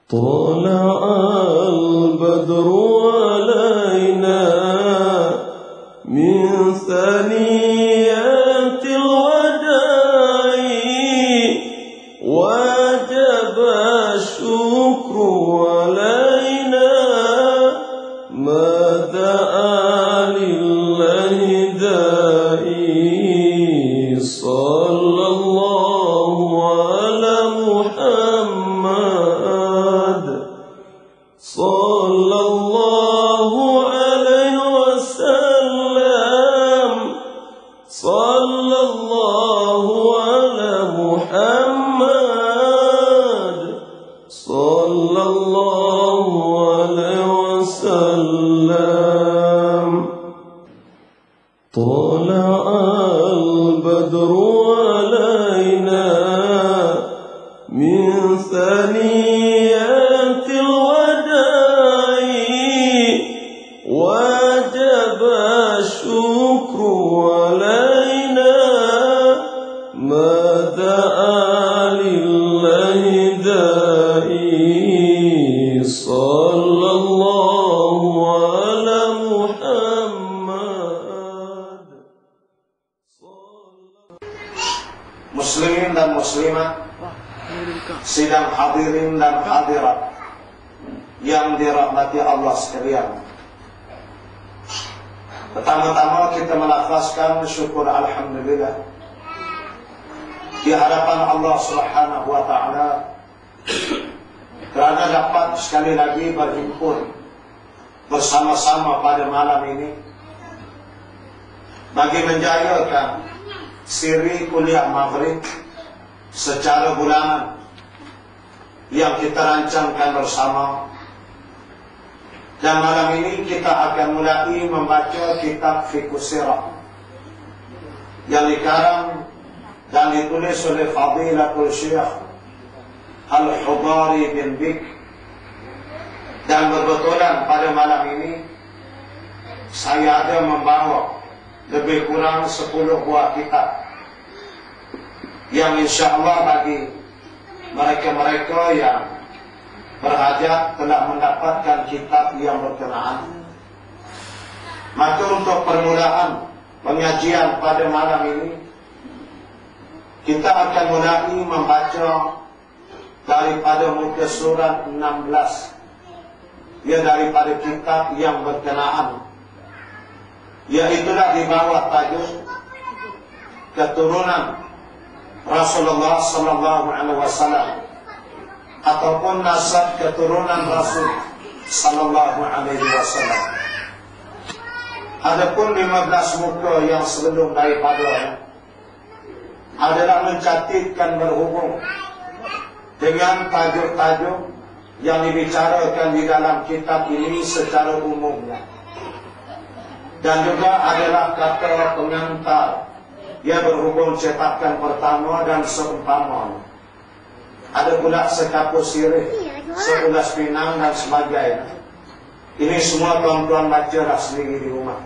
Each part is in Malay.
طلع البدر علينا من ثنيات الوداع وجب الشكر علينا ما دعا لله داعي صلى الله على محمد صلى الله عليه وسلم صلى الله على محمد صلى الله عليه وسلم طلع البدر علينا من ثنيات الوداع وجب الشكر علينا ما دعا لله داعي صلى الله على محمد. Muslimin dan muslimat, sidang hadirin dan hadirat yang dirahmati Allah sekalian. Pertama-tama kita melafazkan syukur alhamdulillah di hadapan Allah Subhanahu wa taala kerana dapat sekali lagi berhimpun bersama-sama pada malam ini bagi menjayakan siri kuliah maghrib secara bulanan yang kita rancangkan bersama. Dan malam ini kita akan mulai membaca kitab Fiqh Sirah yang dikarang dan ditulis oleh Fadilatul Syekh Al-Hudari bin Bik. Dan kebetulan pada malam ini saya ada membawa lebih kurang 10 buah kitab yang insyaAllah bagi mereka-mereka yang berhajat telah mendapatkan kitab yang berkenaan. Maka untuk permulaan pengajian pada malam ini, kita akan mulai membaca daripada muka surat 16, ia daripada kitab yang berkenaan, iaitulah di bawah tajuk keturunan Rasulullah sallallahu alaihi wasallam ataupun nasab keturunan Rasul sallallahu alaihi wasallam. Adapun 15 muka yang sebelum daripada adalah mencatatkan berhubung dengan tajuk-tajuk yang dibicarakan di dalam kitab ini secara umumnya. Dan juga adalah kata pengantar yang berhubung cetakan pertama dan seumpamanya. Ada pula sekapus sirih, seulas pinang dan sebagainya. Ini semua tuan-tuan bacalah sendiri di rumah.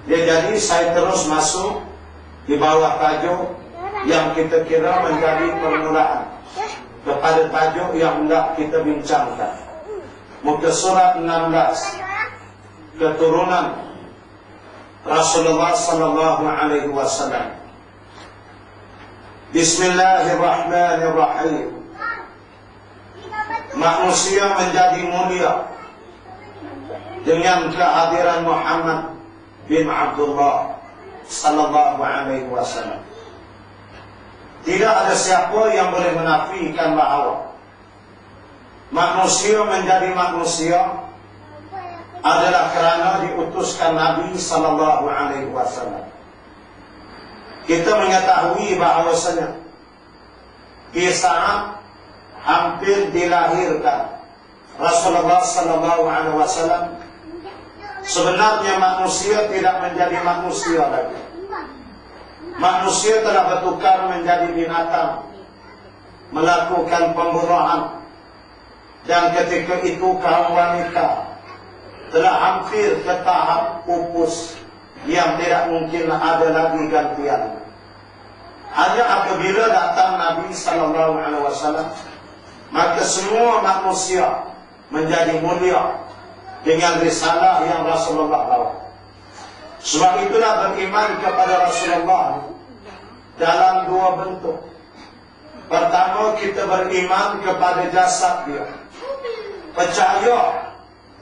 Ya, jadi saya terus masuk di bawah tajuk yang kita kira menjadi permulaan kepada tajuk yang hendak kita bincangkan. Muka surat 16, keturunan Rasulullah sallallahu alaihi wasallam. Bismillahirrahmanirrahim. Manusia menjadi mulia dengan kehadiran Muhammad bin Abdullah sallallahu alaihi wasallam. Tidak ada siapa yang boleh menafikan bahawa manusia menjadi manusia adalah kerana diutuskan Nabi sallallahu alaihi wasallam. Kita mengetahui bahawasanya di saat hampir dilahirkan Rasulullah sallallahu alaihi wasallam, sebenarnya manusia tidak menjadi manusia lagi. Manusia telah bertukar menjadi binatang, melakukan pembunuhan, dan ketika itu kaum wanita telah hampir ke tahap pupus yang tidak mungkin ada lagi gantian. Hanya apabila datang Nabi sallallahu alaihi wasallam maka semua manusia menjadi mulia dengan risalah yang Rasulullah bawa. Sebab itulah beriman kepada Rasulullah dalam dua bentuk. Pertama, kita beriman kepada jasad dia. Percaya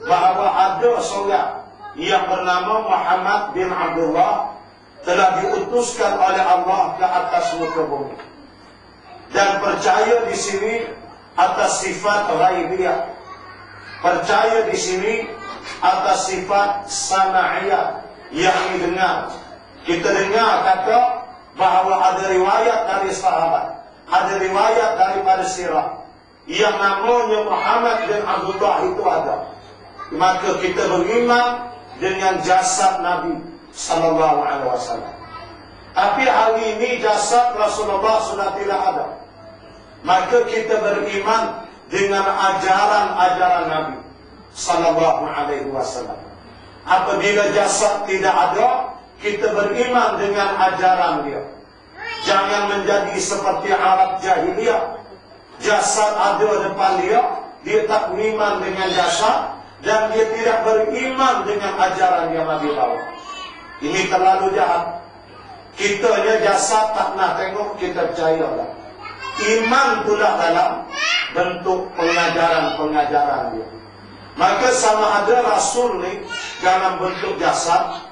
bahawa ada seorang yang bernama Muhammad bin Abdullah telah diutuskan oleh Allah ke atas muka bumi. Dan percaya di sini atas sifat ghaibiyah. Percaya di sini atas sifat sama'iyah, yang didengar. Kita dengar kata bahawa ada riwayat dari sahabat, ada riwayat daripada sirah yang namanya Muhammad bin Abdullah itu ada. Maka kita beriman dengan jasad Nabi sallallahu alaihi wasallam. Tapi hari ini jasad Rasulullah sudah tidak ada. Maka kita beriman dengan ajaran-ajaran Nabi sallallahu alaihi wasallam. Apabila jasad tidak ada, kita beriman dengan ajaran dia. Jangan menjadi seperti Arab jahiliyah. Jasad ada depan dia, dia tak beriman dengan jasad, dan dia tidak beriman dengan ajaran yang Nabi bawa. Ini terlalu jahat. Kitanya jasad tak nak tengok, kita percayalah. Iman pula dalam bentuk pengajaran-pengajaran dia. Maka sama ada Rasul ni dalam bentuk jasad,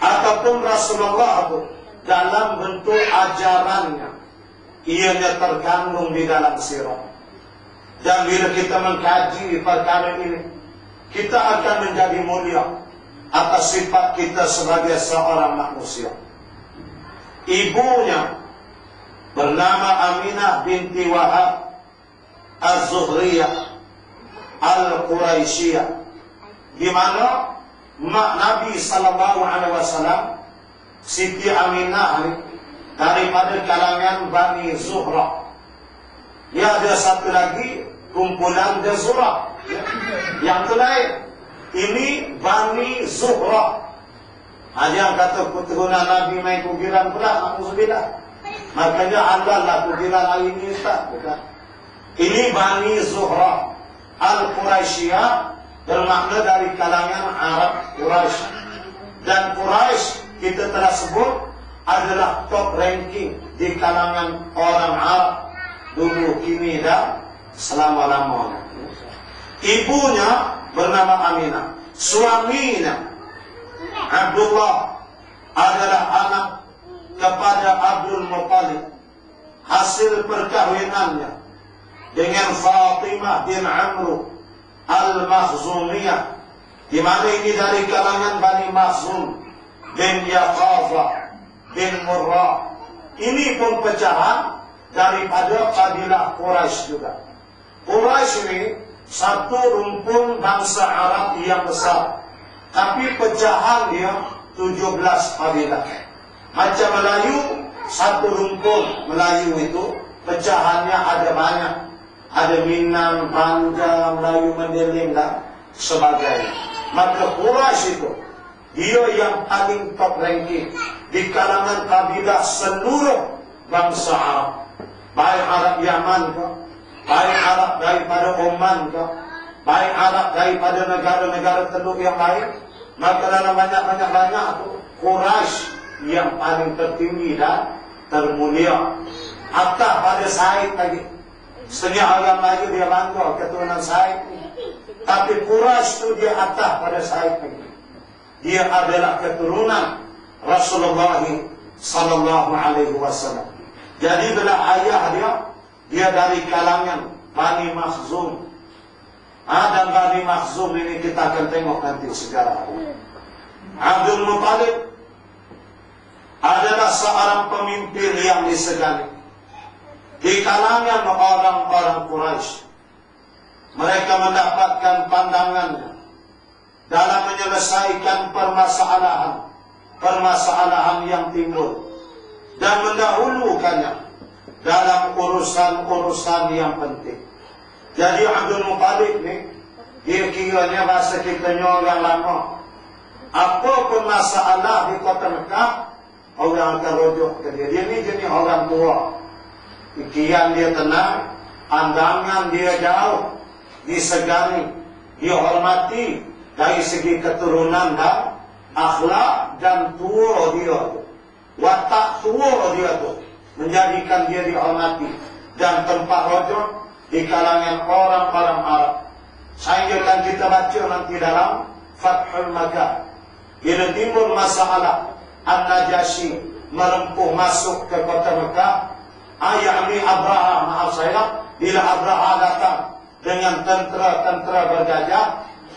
ataupun Rasulullah itu dalam bentuk ajarannya, ianya terkandung di dalam sirah. Dan bila kita mengkaji perkara ini, kita akan menjadi mulia atas sifat kita sebagai seorang manusia. Ibunya bernama Aminah binti Wahab Az-Zuhriyah Al-Quraisyiyah, di mana mak Nabi sallallahu alaihi wasallam, Siti Aminah ni, daripada kalangan Bani Zuhrah. Dia ada satu lagi kumpulan dia Zurah, yang tu lain. Ini Bani Zuhrah. Ada yang kata keturunan Nabi main kugiran pula, alhamdulillah. Makanya halal lah kugiran hari ini, Ustaz. Bukan. Ini Bani Zuhrah Al-Quraisyiyah, bermakna dari kalangan Arab Quraisy. Dan Quraisy kita telah sebut adalah top ranking di kalangan orang Arab dulu, kini dan selama-lamanya. Ibunya bernama Aminah. Suaminya Abdullah adalah anak kepada Abdul Muttalib, hasil perkahwinannya dengan Fatimah bin Amr Al-Makhzumiyah, di mana ini dari kalangan Bani Makhzum bin Yaqaza bin Murrah. Ini pun pecahan daripada kabilah Quraisy juga. Quraisy ini satu rumpun bangsa Arab yang besar, tapi pecahan dia 17 kabilah. Macam Melayu, satu rumpun Melayu itu pecahannya ada banyak. Ada Minang, Banda, Melayu Mendeling dan sebagainya. Maka Quraisy itu dia yang paling top ranking di kalangan kabilah seluruh bangsa Arab. Baik Arab Yaman ke, baik Arab daripada Oman ke, baik Arab daripada negara-negara teluk yang lain. Maka dalam banyak-banyak itu Quraisy yang paling tertinggi dan termulia. Atas pada Said lagi. Setengah orang lagi dia bangga keturunan Said. Tapi Quraisy itu dia atas pada Said lagi. Dia adalah keturunan Rasulullah sallallahu alaihi wasallam. Jadi bila ayah dia dari kalangan Bani Makhzum. Dan Bani Makhzum ini kita akan tengok nanti sejarah. Abdul Muttalib adalah seorang pemimpin yang disegani di kalangan orang-orang Quraisy. Mereka mendapatkan pandangannya dalam menyelesaikan permasalahan yang timbul dan mendahulukannya dalam urusan-urusan yang penting. Jadi Abdul Muttalib ni, dia kiranya bahasa kitanya orang lama. Apa pun masalah di kota Mekah, orang akan rujuk ke dia. Dia ni jenis orang tua. Pikiran dia tenang, pandangan dia jauh, disegani, dihormati dari segi keturunan dan akhlak, dan tua dia tu, watak tua dia tu menjadikan dia dihormati dan tempat rojok di kalangan orang-orang Arab. Sehingga kan kita baca nanti dalam Fathul Makkah, bila timbul masalah An-Najasyi merempuh masuk ke kota Mekah, yakni Abraha, maaf saya, bila Abraha datang dengan tentera-tentera bergajah,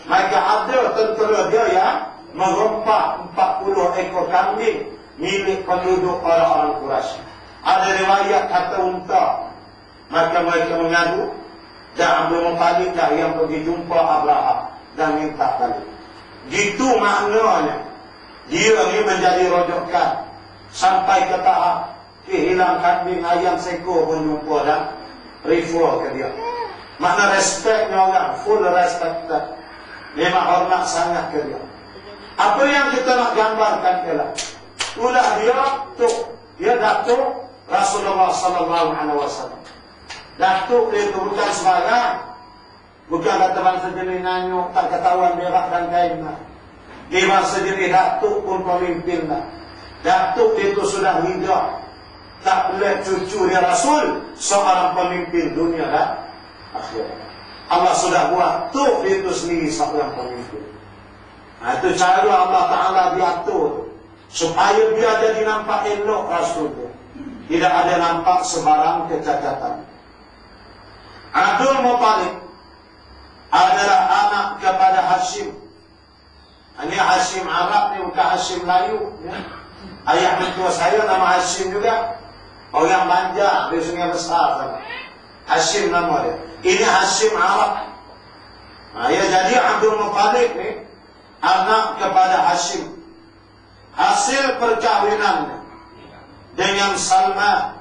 maka ada tentera dia yang merompak 40 ekor kambing milik penduduk orang-orang Quraisy. Ada riwayat kata unta. Maka mereka mengadu, dan Abdul Muttalib dah yang pergi jumpa Abraha dan minta balik. Gitu maknanya dia ni menjadi rojokan sampai ke tahap hilang kambing ayam sekor pun jumpa dan refer ke dia. Makna respectnya orang, full respect, memang hormat sangat ke dia. Apa yang kita nak gambarkan ialah itulah dia Datuk Rasulullah sallallahu alaihi wasallam. Datuk dia itu bukan sembarang, bukan kata bangsa jenis nanyuk tak ketahuan berak dan kainlah. Di bangsa jenis Datuk pun pemimpin lah. Datuk itu sudah hijrah, tak boleh cucu dia Rasul, seorang pemimpin dunia dan akhirat. Allah sudah buat Tuk dia itu sendiri seorang pemimpin. Nah, itu cara Allah Ta'ala diatur supaya dia jadi nampak elok Rasul itu, tidak ada nampak sebarang kecacatan. Abdul Muttalib adalah anak kepada Hashim. Ini Hashim Arab ni, bukan Hashim Melayu ya. Ayah mentua saya nama Hashim juga, orang Banjar di Sungai Besar sama. Hashim nama dia. Ini Hashim Arab. Ya, jadi Abdul Muttalib ni anak kepada Hashim. Hasil perkahwinannya dengan Salma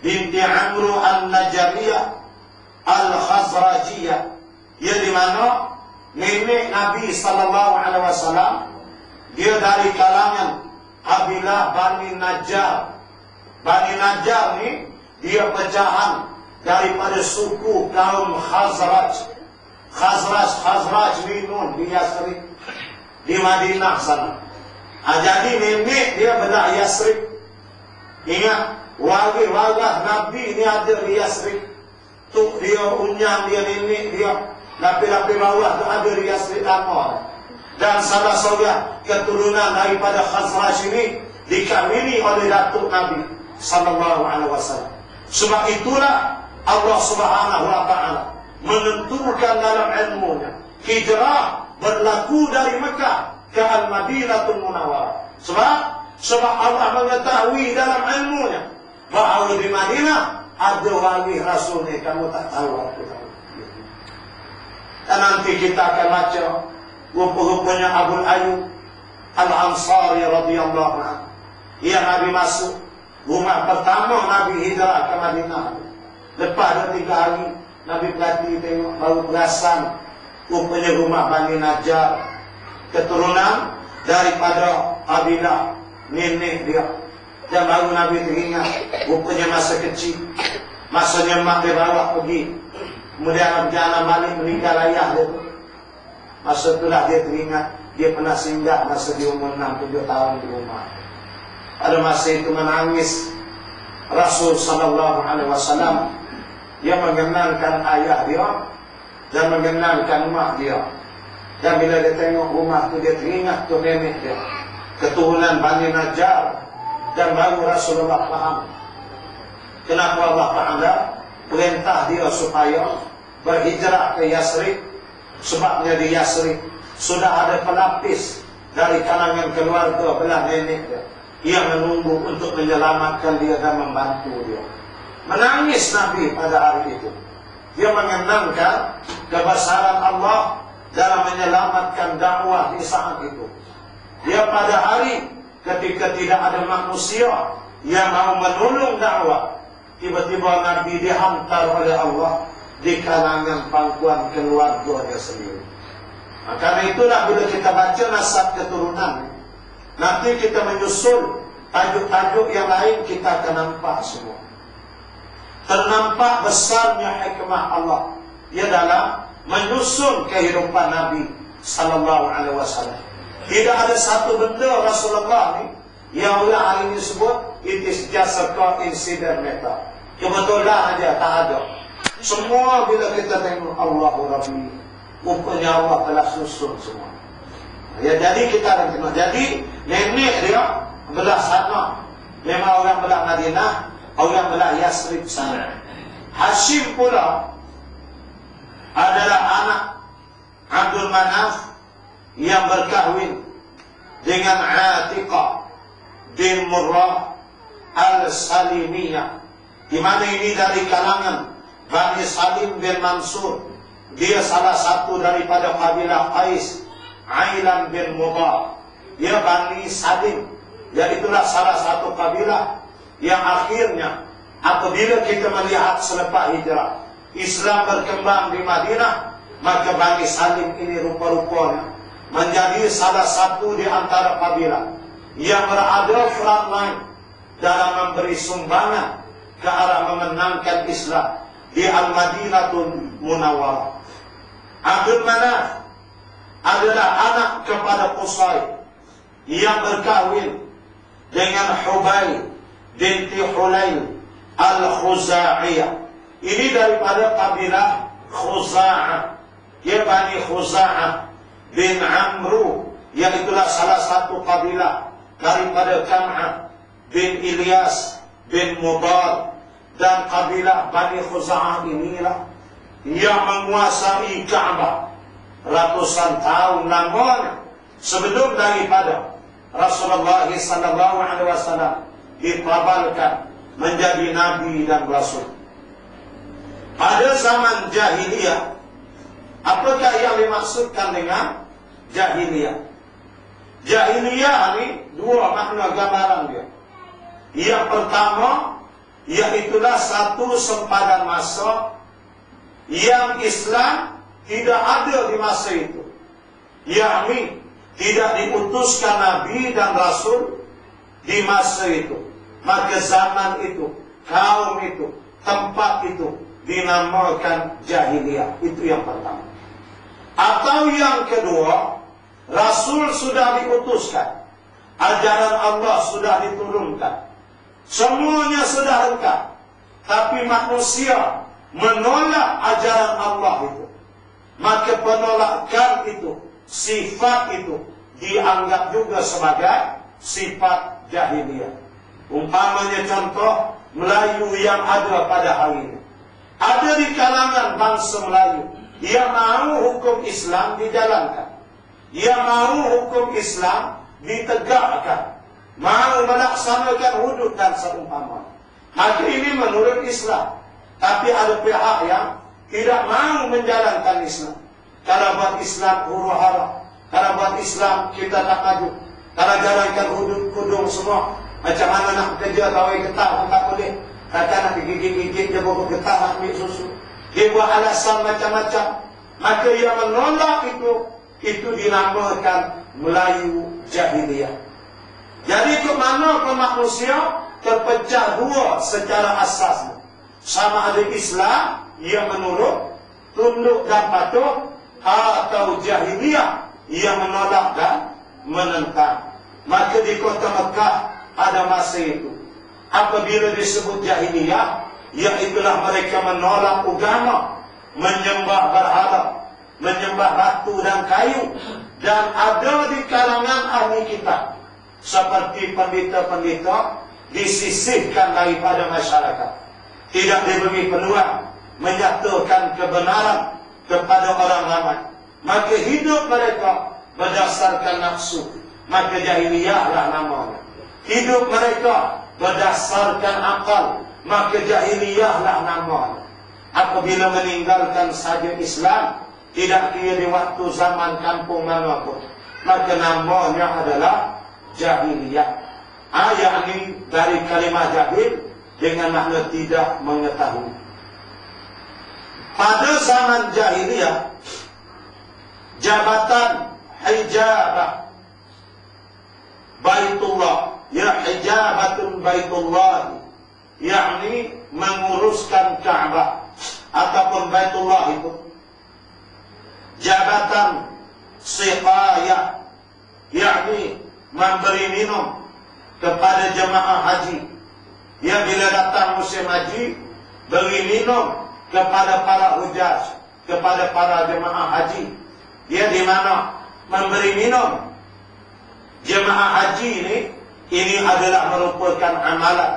binti Amru An-Najariyah Al-Khazrajiyah, ia di mana nenek Nabi sallallahu alaihi wasallam dia dari kalangan kabilah Bani Najjar. Bani Najjar ni dia pecahan daripada suku kaum Khazraj. Khazraj minun di Yasrib, di Madinah sana. Jadi nenek dia belah Yasrib. Ingat, warga Nabi ni ada di Yasrib. Tuk dia, unyang dia, nenek dia, lapi-lapi bawah tu ada di Yasrib lama. Dan salah seorang keturunan daripada Khazraj ini dikawini oleh Datuk Nabi sallallahu alaihi wasallam. Sebab itulah Allah Subhanahu wa taala menentukan dalam ilmunya hijrah berlaku dari Mekah ke Al-Madinatul Munawwarah. Sebab Allah mengetahui dalam ilmunya bahawa di Madinah ada wali Rasul ni, kamu tak tahu, aku tahu. Dan nanti kita akan baca rupa-rupanya Abu Ayyub Al-Ansari radhiyallahu anhu. Ia Nabi masuk rumah pertama Nabi hijrah ke Madinah. Lepas ada 3 hari Nabi perhati tengok baru perasan rupanya rumah Bani Najjar, keturunan daripada kabilah nenek dia. Dan baru Nabi teringat rupanya masa kecil, masanya mak dia bawa pergi, kemudian berjalan balik meninggal ayah dia tu. Masa itulah dia teringat dia pernah singgah masa di umur 6-7 tahun di rumah. Pada masa itu menangis Rasul sallallahu alaihi wasallam. Dia mengenalkan ayah dia dan mengenalkan mak dia. Dan bila dia tengok rumah tu, dia teringat tu nenek dia, keturunan Bani Najjar. Dan baru Rasulullah faham kenapa Allah Ta'ala perintah dia supaya berhijrah ke Yasrib. Sebabnya di Yasrib sudah ada pelapis dari kalangan keluarga belah nenek dia yang menunggu untuk menyelamatkan dia dan membantu dia. Menangis Nabi pada hari itu. Dia mengenangkan kebesaran Allah dalam menyelamatkan dakwah di saat itu. Dia pada hari ketika tidak ada manusia yang mau menolong dakwah, tiba-tiba Nabi dihantar oleh Allah di kalangan pangkuan keluarganya sendiri. Karena itulah bila kita baca nasab keturunan, nanti kita menyusul tajuk-tajuk yang lain, kita akan nampak semua. ternampak besarnya hikmah Allah ia dalam menyusun kehidupan Nabi sallallahu alaihi wasallam. Tidak ada satu benda Rasulullah ni yang orang hari ini sebut it is just a coincidental. Kebetulan aja, tak ada. Semua bila kita tengok Allahu Rabbi, rupanya Allah telah susun semua. Ya, jadi kita akan tengok. Jadi nenek dia belah sana, memang orang belah Madinah, orang belah Yasrib sana. Hashim pula adalah anak Abdul Manaf yang berkahwin dengan Atiqah bin Murrah al-Salimiyah, di mana ini dari kalangan Bani Salim bin Mansur. Dia salah satu daripada kabilah Qais, Ailan bin Mudar. Dia Bani Salim, iaitulah salah satu kabilah yang akhirnya apabila kita melihat selepas hijrah Islam berkembang di Madinah, maka Bani Salim ini rupa-rupanya menjadi salah satu di antara kabilah yang berada front line dalam memberi sumbangan ke arah memenangkan Islam di Al-Madinatul Munawwarah. Abdul Manaf adalah anak kepada Qusay yang berkahwin dengan Hubayl binti Hulail Al-Khuza'iyah. Ini daripada kabilah Khuza'ah. Dia Bani Khuza'ah bin Amru, yang itulah salah satu kabilah daripada Kam'ah bin Ilyas bin Mudar. Dan kabilah Bani Khuza'ah inilah yang menguasai Ka'bah ratusan tahun lamanya sebelum daripada Rasulullah SAW dikabarkan menjadi Nabi dan Rasul. Pada zaman jahiliyah, apakah yang dimaksudkan dengan jahiliyah? Jahiliyah ini dua makna gambaran dia. Yang pertama, iaitulah satu sempadan masa yang Islam tidak ada di masa itu, yakni tidak diutuskan Nabi dan Rasul di masa itu. Maka zaman itu, kaum itu, tempat itu dinamakan jahiliyah. Itu yang pertama. Atau yang kedua, Rasul sudah diutuskan, ajaran Allah sudah diturunkan, semuanya sudah lengkap, tapi manusia menolak ajaran Allah itu. Maka penolakan itu, sifat itu dianggap juga sebagai sifat jahiliyah. Umpamanya contoh Melayu yang ada pada hari ini. Ada di kalangan bangsa Melayu yang mahu hukum Islam dijalankan, yang mahu hukum Islam ditegakkan, mahu melaksanakan hudud dan seumpamanya. Maka ini menurut Islam. Tapi ada pihak yang tidak mahu menjalankan Islam. Kalau buat Islam huru-hara, kalau buat Islam kita tak maju, kalau jalankan hudud kudung semua, macam mana nak kerja kawai getah pun tak boleh. Takkan nak digigit-gigit dia bawa getah nak ambil susu. Dia buat alasan macam-macam. Maka yang menolak itu dinamakan Melayu jahiliyah. Jadi ke mana pun manusia terpecah dua secara asasnya. Sama ada Islam yang menurut, tunduk dan patuh, atau jahiliyah yang menolak dan menentang. Maka di kota Mekah ada masa itu, apabila disebut jahiliyah, iaitulah mereka menolak agama, menyembah berhala, menyembah batu dan kayu. Dan ada di kalangan ahli kitab, seperti pendeta-pendeta, disisihkan daripada masyarakat, tidak diberi peluang menyatakan kebenaran kepada orang ramai. Maka hidup mereka berdasarkan nafsu, maka jahiliyahlah namanya. Hidup mereka berdasarkan akal, maka jahiliyahlah namanya. Apabila meninggalkan saja Islam, tidak kira di waktu zaman kampung manapun, maka namanya adalah jahiliyah. Ayat ini dari kalimah jahil dengan makna tidak mengetahui. Pada zaman jahiliyah, jabatan hijabah Baitullah, ya hijabatun Baitullah, yakni menguruskan Ka'bah ataupun Baitullah itu. Jabatan siqayah, yakni memberi minum kepada jemaah haji. Ya, bila datang musim haji, beri minum kepada para hujaj, kepada para jemaah haji. Dia di mana memberi minum jemaah haji ini adalah merupakan amalan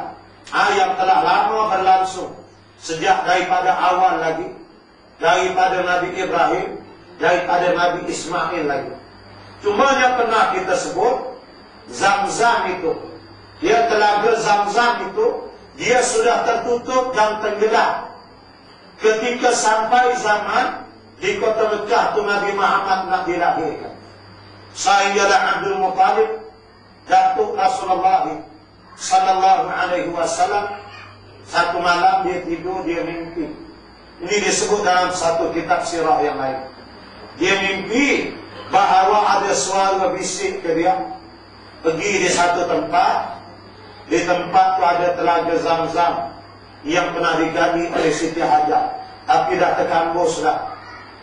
yang telah lama berlangsung sejak daripada awal lagi, daripada Nabi Ibrahim, daripada Nabi Ismail lagi. Cuma yang pernah kita sebut Zam-Zam itu, dia telaga Zam-Zam itu, dia sudah tertutup dan tenggelam ketika sampai zaman di kota Mekah tu Nabi Muhammad nak dilahirkan. Sayyidah Abdul Muttalib, datuk Rasulullah sallallahu alaihi wasallam, satu malam dia tidur, dia mimpi. Ini disebut dalam satu kitab sirah yang lain. Dia mimpi bahawa ada suara bisik ke dia, pergi di satu tempat. Di tempat tu ada telaga Zam-Zam yang pernah digali oleh Siti Hajar, tapi dah terkambus dah.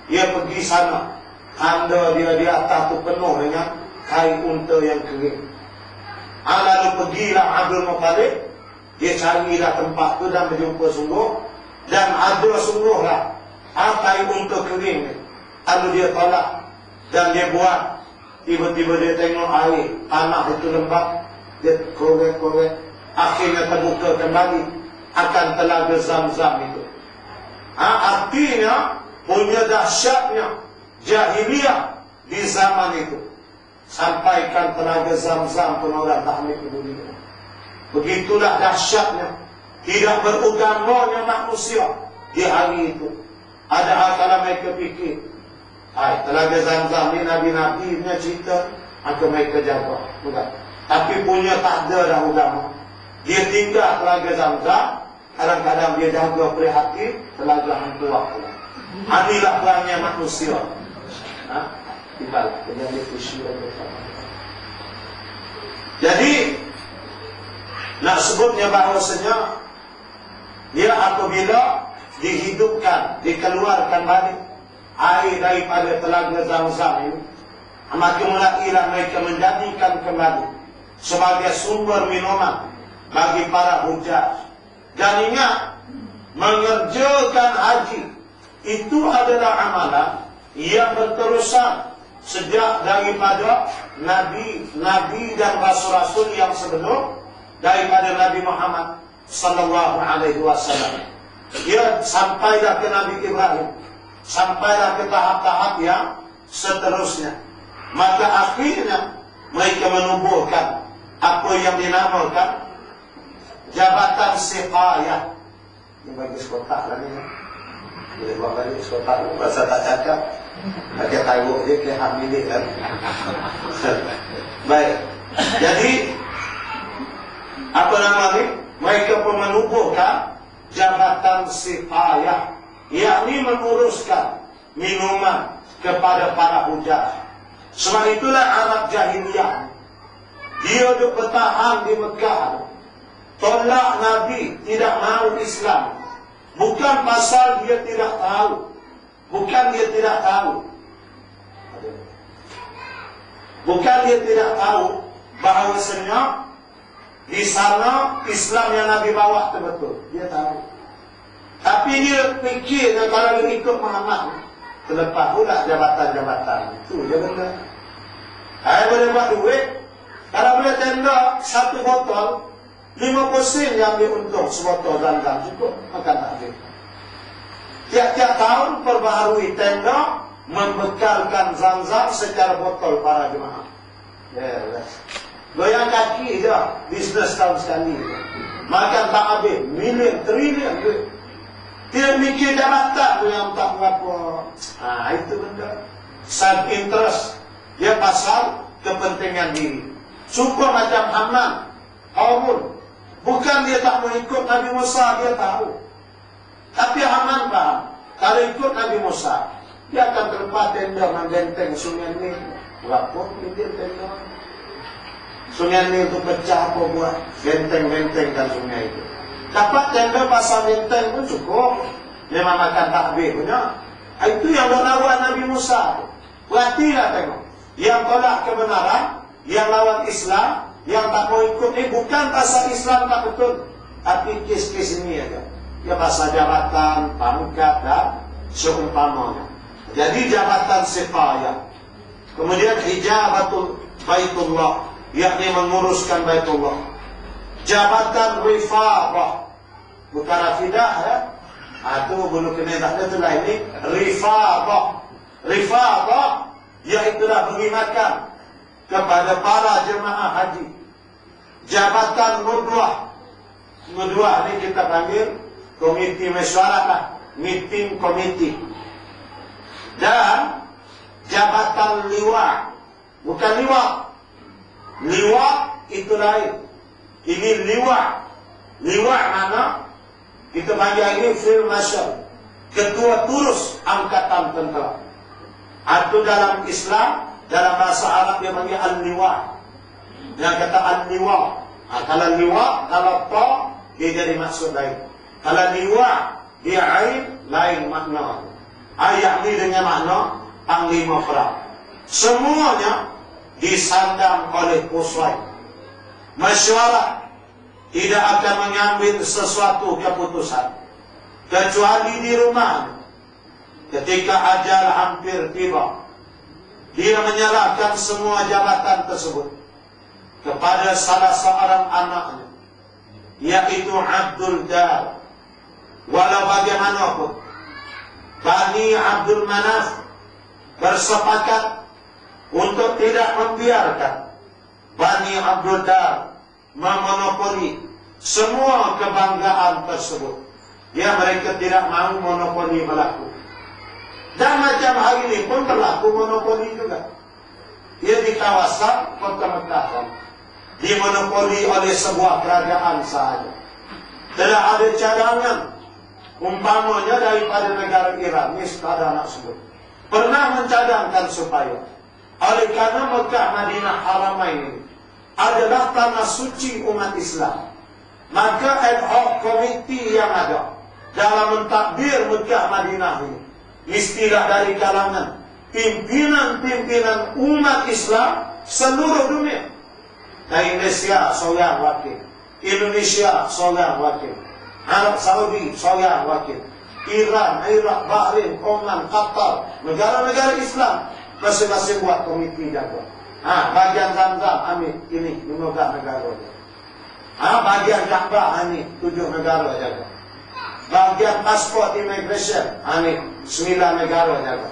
Dia pergi sana, tanda dia di atas tu penuh dengan kain unta yang kering. Lalu pergilah Abdul Muttalib, dia carilah tempat tu dan berjumpa sungguh, dan ada sungguhlah kain unta kering ni. Lalu dia tolak dan dia buat. Tiba-tiba dia tengok air tanah itu lembab, dia korek-korek, akhirnya terbuka kembali akan telaga Zam-Zam itu. Artinya punya dahsyatnya jahiliyah di zaman itu. Sampaikan telaga Zam-Zam pun orang tak ambil kemudian. Begitulah dahsyatnya, tidak berugamanya manusia di hari itu. Ada kalau mereka fikir, telaga Zam-Zam ni Nabi-Nabi punya cerita, maka mereka jaga. Bukan. Tapi punya tak ada dah agama. Dia tinggal telaga Zam-Zam, kadang-kadang dia jaga prihatin telaga hantu aku. Inilah perannya manusia. Tiba, jadi usia bersama. Jadi nak sebutnya bahawasanya dia apabila dihidupkan, dikeluarkan balik air daripada telaga Zam-Zam ini, maka mulailah mereka menjadikan kembali sebagai sumber minuman bagi para hujaj. Dan ingat, mengerjakan haji itu adalah amalan yang berterusan sejak daripada Nabi dan Rasul-Rasul yang sebelum, daripada Nabi Muhammad sallallahu alaihi wasallam. Ia sampailah ke Nabi Ibrahim, sampailah ke tahap-tahap yang seterusnya. Maka akhirnya mereka menubuhkan apa yang dinamakan jabatan siqayah. Ini bagi sekotak lah ni. Boleh buat balik sekotak, rasa tak cakap. Pakai taruh dia ke hak milik kan. Baik. Jadi apa nama ni? Mereka pun menubuhkan jabatan siqayah, yakni menguruskan minuman kepada para hujaj. Sebab itulah Arab jahiliyah, dia bertahan di Mekah, tolak Nabi, tidak mahu Islam. Bukan pasal dia tidak tahu, bukan dia tidak tahu, bukan dia tidak tahu bahawasanya di sana Islam yang Nabi bawa itu betul. Dia tahu, tapi dia fikir kalau dia ikut Muhammad, terlepas pula jabatan-jabatan. Itu je benda. Boleh buat duit. Kalau boleh tenda satu botol, 50% yang ambil untung sebotol Zam-Zam cukup, maka tak ambil. Tiap-tiap tahun perbaharui tenda, membekalkan Zam-Zam secara botol para jemaah. Goyang kaki je, bisnes tahun sekali. Makan tak habis, milion, trilion duit. Dia mikir jabatan tu yang tak berapa. Itu benda self interest. Dia pasal kepentingan diri. Cukup macam Haman, Qarun. Bukan dia tak mau ikut Nabi Musa, dia tahu. Tapi Haman faham, kalau ikut Nabi Musa, dia akan terlepas tenda menggenteng sungai Nil. Berapa pinggir tenda? Sungai Nil itu pecah apa buat? Genteng-gentengkan sungai itu. Dapat tender pasal benteng pun cukup. Memang makan takbir punya. Itu yang lawan Nabi Musa. Perhatilah tengok. Yang tolak kebenaran, yang lawan Islam, yang tak mau ikut ini bukan pasal Islam tak betul. Tapi kes-kes ini aja. Ya pasal jabatan, pangkat dan seumpamanya. Jadi jabatan sifayah. Kemudian hijabatul Baitullah, yakni menguruskan Baitullah. Jabatan rifadah, bukan rafidah ya. Itu bulu kena tak ada lah ini rifadah. Rifadah iaitulah beri makan kepada para jemaah haji. Jabatan mudwah. Mudwah ini kita panggil komiti mesyuarat lah, meeting komiti. Dan jabatan liwa, bukan liwa. Liwa itu lain. Ini liwa. Liwa mana? Kita panggil ini Field Marshal, ketua turus angkatan tentera. Atau dalam Islam, dalam bahasa Arab dia panggil al-liwa. Yang kata al-liwa. Kalau liwa, kalau ta, dia jadi maksud lain. Kalau liwa, dia ain, lain makna. Ayat ini dengan makna panglima perang. Semuanya disandang oleh pusat. Mesyuarat tidak akan mengambil sesuatu keputusan kecuali di rumah. Ketika ajal hampir tiba, dia menyerahkan semua jabatan tersebut kepada salah seorang anaknya, yaitu Abdul Dar. Walau bagaimanapun, Bani Abdul Manaf bersepakat untuk tidak membiarkan Bani Abdul Dar memonopoli semua kebanggaan tersebut. Ya, mereka tidak mahu monopoli berlaku. Dan macam hari ini pun berlaku monopoli juga. Ia di kawasan Kota Mekah, dimonopoli oleh sebuah kerajaan sahaja. Tidak ada cadangan. Umpamanya daripada negara Iran, ini sekadar nak sebut, pernah mencadangkan supaya oleh karena Mekah Madinah Haramain ini adalah tanah suci umat Islam, maka ad hoc komiti yang ada dalam mentadbir Mekah Madinah ini mestilah dari kalangan pimpinan-pimpinan umat Islam seluruh dunia. Indonesia seorang wakil, Indonesia seorang wakil, Arab Saudi seorang wakil, Iran, Iraq, Bahrain, Oman, Qatar, negara-negara Islam masing-masing buat komiti jaga. Bagian Zamzam, amin, ini 15 negara jaga. Bagian Kaabah, ini 7 negara jaga. Bagian pasport immigration, ini 9 negara jaga.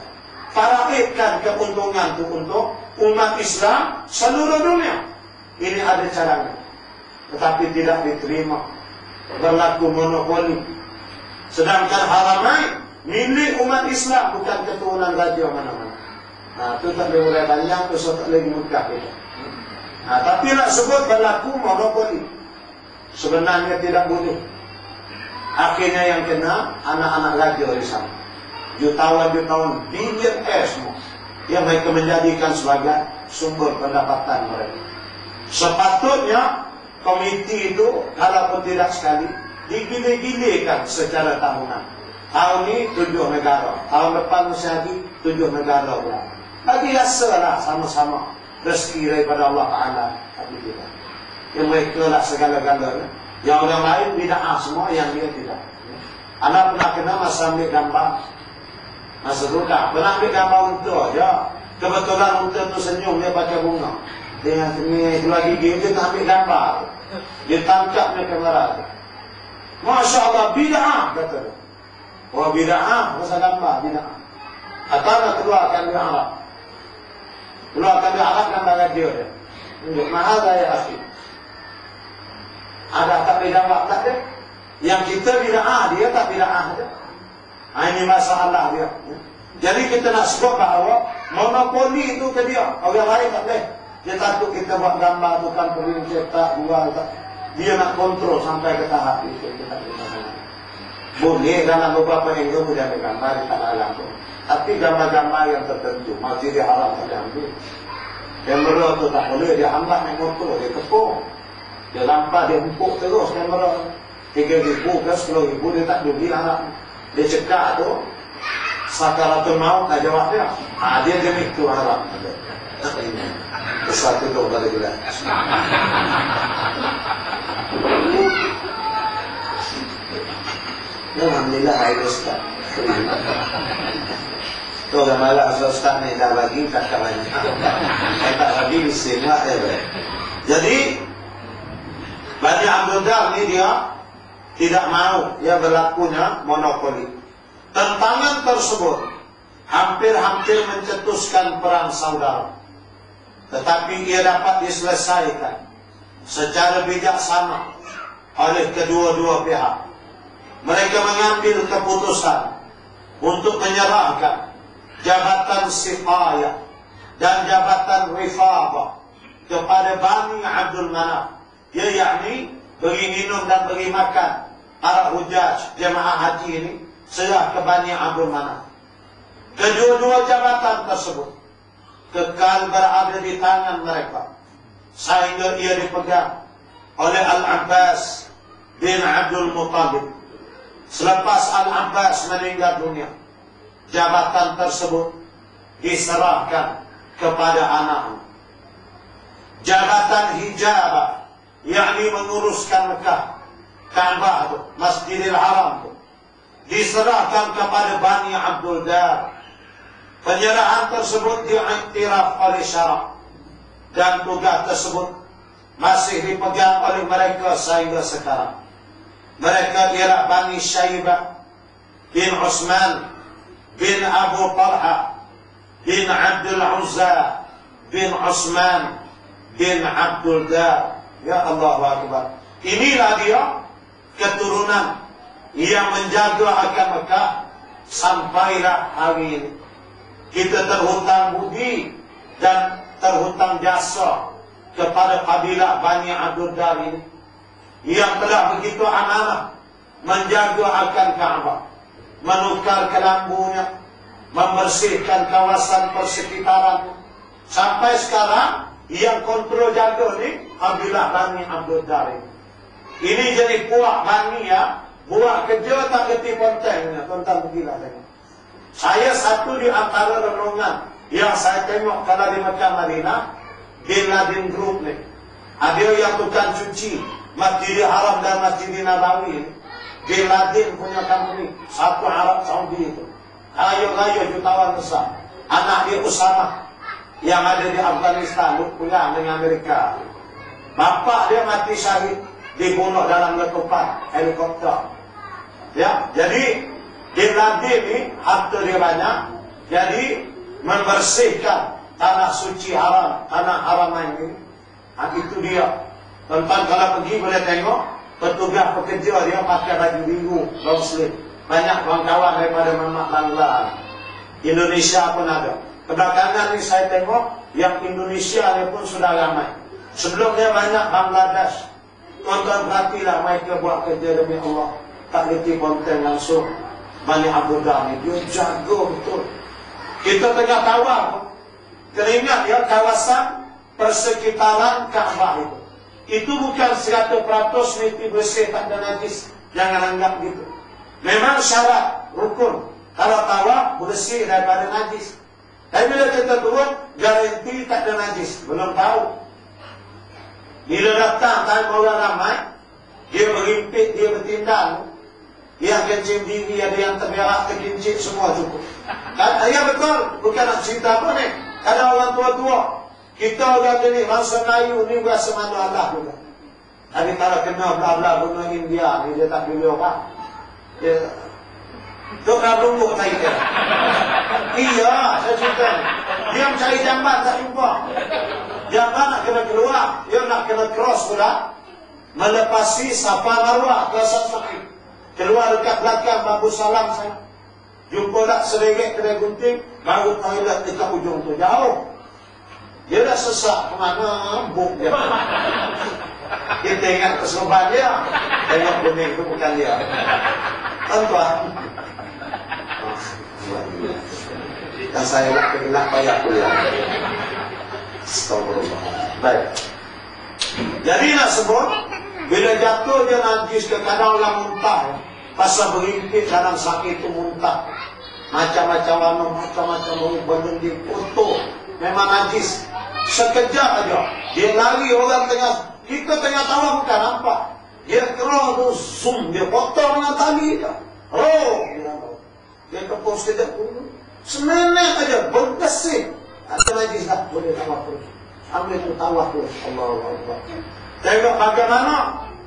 Farakitkan keuntungan itu untuk umat Islam seluruh dunia. Ini ada cadangan, tetapi tidak diterima, berlaku monopoli. Sedangkan Haramain milik umat Islam, bukan keturunan raja mana-mana. Itu tak boleh banyak, itu tak boleh mudah kita. Tapi nak sebut berlaku monopoli, sebenarnya tidak boleh. Akhirnya yang kena anak-anak raja di sana, jutawan-jutawan, bilioner semua, yang mereka menjadikan sebagai sumber pendapatan mereka. Sepatutnya komiti itu, kalaupun tidak sekali, digile-gilekan secara tahunan. Tahun ini 7 negara, tahun depan mesti lagi 7 negara pula. Bagi biasalah sama-sama rezeki daripada Allah Ta'ala. Tapi tidak. Yang mereka lah segala-galanya. Yang orang lain bida'ah semua, yang dia tidak. Anak pernah kena masa ambil gambar. Masa tukar, pernah ambil gambar untuk aja. Kebetulan untuk itu senyum, dia pakai bunga. Dia keluar gigi, dia tak ambil gambar. Dia tangkapnya kamera. Masya Allah, bida'ah, kata dia. Oh bida'ah, masa gambar, bida'ah. Atau nak keluarkan di Arab. Keluarkan di Arab gambar radio dia. Untuk mahal ya akhir. Ada tak bida'ah tak dia? Yang kita bida'ah, dia tak bida'ah dia. Ini masalah dia. Jadi kita nak sebut bahawa monopoli itu ke dia. Orang lain tak boleh. Dia takut kita buat gambar, bukan perlu cetak, buat tak. Dia nak kontrol sampai ke tahap itu. Boleh dalam beberapa minggu boleh ambil gambar, dia tak lalang pun. Tapi gambar-gambar yang tertentu, Masjidil Haram tak diambil. Kamera tu tak boleh, dia hambat naik motor, dia kepung. Dia lampas, dia empuk terus kamera. 3.000 ke 10.000 dia tak dugi anak. Dia cekak tu sakaratul maut tak jawab dia. Dia jenis tu harap. Satu tu pada gila. Alhamdulillah hai Ustaz. Tu orang malak Ustaz ni dah bagi tak banyak. Tak bagi mesin lah ya. Jadi Bani Abdul Dar ni dia tidak mau, dia berlakunya monopoli. Tentangan tersebut hampir-hampir mencetuskan perang saudara. Tetapi ia dapat diselesaikan secara bijaksana oleh kedua-dua pihak. Mereka mengambil keputusan untuk menyerahkan jabatan siqayah dan jabatan rifabah kepada Bani Abdul Manaf, yakni beri minum dan beri makan para hujaj jemaah haji ini serah ke Bani Abdul Manaf. Kedua-dua jabatan tersebut kekal berada di tangan mereka sehingga ia dipegang oleh Al-Abbas bin Abdul Muttalib. Selepas Al-Abbas meninggal dunia, jabatan tersebut diserahkan kepada anaknya. Jabatan hijabah, yakni menguruskan Mekah, Ka'bah itu, Masjidil Haram itu, diserahkan kepada Bani Abdul Dar. Penyerahan tersebut diiktiraf oleh syarak dan tugas tersebut masih dipegang oleh mereka sehingga sekarang. Mereka ialah Bani Syaibah bin Utsman bin Abu Talha bin Abdul Uzza bin Utsman bin Abdul Dar. Ya Allahu Akbar. Inilah dia keturunan yang menjaga akan Mekah sampailah hari ini. Kita terhutang budi dan terhutang jasa kepada kabilah Bani Abdul Dar ini yang telah begitu amanah menjaga akan Ka'bah, menukar kelambunya, membersihkan kawasan persekitaran. Sampai sekarang yang kontrol jaga ni kabilah Bani Abdul Dar ini. Ini jadi puak Bani ya, buat kerja tak kerti pontengnya, tuan-tuan pergilah tengok. Saya satu di antara renungan yang saya tengok kalau di Mekah Madinah, Bin Laden Group ni. Ada yang tukang cuci Masjidil Haram dan Masjidil Nabawi. Bin Laden punya company, satu Arab Saudi itu. Kayu-kayu jutawan besar. Anak dia Usama yang ada di Afghanistan, pulang dengan Amerika. Bapak dia mati syahid, dibunuh dalam letupan helikopter. Ya, jadi Bin Laden ni harta dia banyak, jadi membersihkan tanah suci haram, tanah Haramain ini. Itu dia. Tuan-tuan kalau pergi boleh tengok petugas pekerja dia pakai baju biru, long sleeve. Banyak kawan-kawan daripada Mamak Bangla, Indonesia pun ada. Kebelakangan ni saya tengok yang Indonesia ni pun sudah ramai. Sebelumnya banyak Bangladesh. Tuan-tuan perhatilah mereka buat kerja demi Allah. Tak reti konten langsung. Bani Abdul Dar ni dia jaga betul. Kita tengah tawaf, teringat ya kawasan persekitaran Ka'bah itu. Itu bukan 100% mesti bersih, tak ada najis. Jangan anggap gitu. Memang syarat rukun kalau tawaf bersih daripada najis. Tapi bila kita turun, garanti tak ada najis. Belum tahu. Bila datang time orang ramai, dia berimpit, dia bertindang. Yang kencing diri, ada yang terberak, terkincit, semua cukup. Ya betul, bukan nak cerita apa ni. Kadang orang tua-tua, kita orang jenis bangsa Melayu ni berasa manu Allah juga. Tapi kalau kena belah-belah guna India ni, dia tak boleh orang. Dia tu nak lumbuk saya dia. Iya, saya cerita. Dia mencari jamban tak jumpa. Jamban nak kena keluar, dia nak kena cross pula, melepasi Safa Marwah ke Safa. Keluar dekat belakang Babu Salam saya. Jumpa tak sedikit kedai gunting, baru toilet dekat ujung tu. Jauh. Dia dah sesak ke mana, buk dia. Kita ingat keserupan dia. Tengok kuning itu bukan dia. Tuan-tuan. Dan saya nak pengelak payah kuliah. Astagfirullah. Baik. Jadi nak sebut, Bila jatuh dia najis ke kadang orang muntah. Pasal berimpit dalam sakit itu muntah. Macam-macam warna, macam-macam benda dia kotor. Memang najis. Sekejap aja. Dia lari orang tengah. Kita tengah tawaf bukan nampak. Dia kerah tu zoom. Dia potong dengan tali je. Oh. Dia kepung sekejap dulu. Semenek aja. Berbersih. Ada najis tak boleh tawaf terus. Ambil tu tawaf terus. Allah. Tengok bagaimana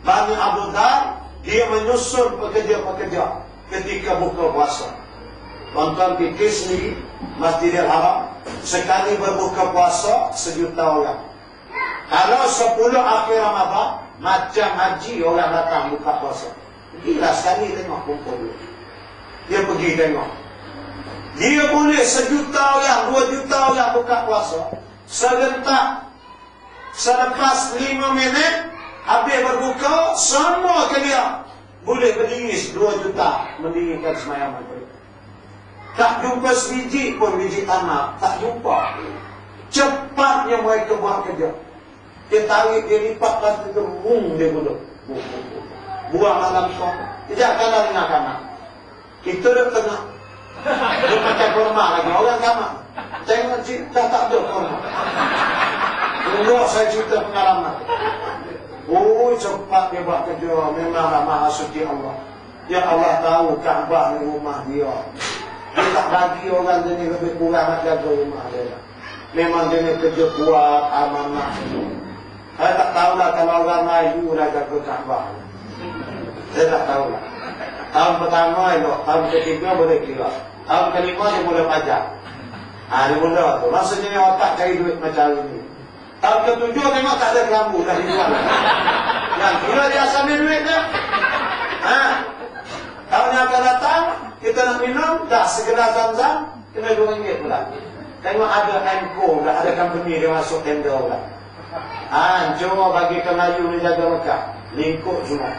Bani Abu Dhar. Dia menyusun pekerja-pekerja ketika buka puasa. Tonton fikir sendiri Masjidil Haram. Sekali berbuka puasa 1 juta orang. Kalau 10 akhir Ramadan macam haji orang datang buka puasa. Gila sekali tengok kumpul dia. Dia pergi tengok. Dia boleh 1 juta orang, 2 juta orang buka puasa serentak. Selepas 5 minit habis berbuka, semua kalian boleh berdiri 2 juta mendirikan semayang maghrib. Tak jumpa sebiji pun biji tanah. Tak jumpa. Cepatnya mereka buat kerja. Dia tarik, dia lipat batu tu, dia duduk. Buang dalam kong. Dia kanan dengan kanan. Kita duduk tengah. Dia pakai kurma lagi. Orang kanan. Tengok dah tak ada kurma. Tunggu saya cerita pengalaman. Oh, cepat dia buat kerja. Memanglah maha suci Allah. Ya Allah tahu Kaabah ni rumah dia. Dia tak bagi orang jenis lebih kurang nak jaga rumah dia. Memang jenis kerja kuat, amanah. Saya tak tahulah kalau orang Melayu dah jaga Kaabah. Saya tak tahulah. Tahun pertama elok, tahun ketiga boleh kira. Tahun kelima dia boleh pajak. Dia mula tu. Maksudnya ni otak cari duit macam ini. Tahun ketujuh tengok tak ada kelambu dah dijual. Yang kira dia asal duit dia. Tahun yang akan datang, kita nak minum, dah segelas Zam-Zam, kena RM2 pula. Tengok ada Enco dah, ada company dia masuk tender pula. Cuma bagi ke Melayu ni jaga Mekah, lingkup semua.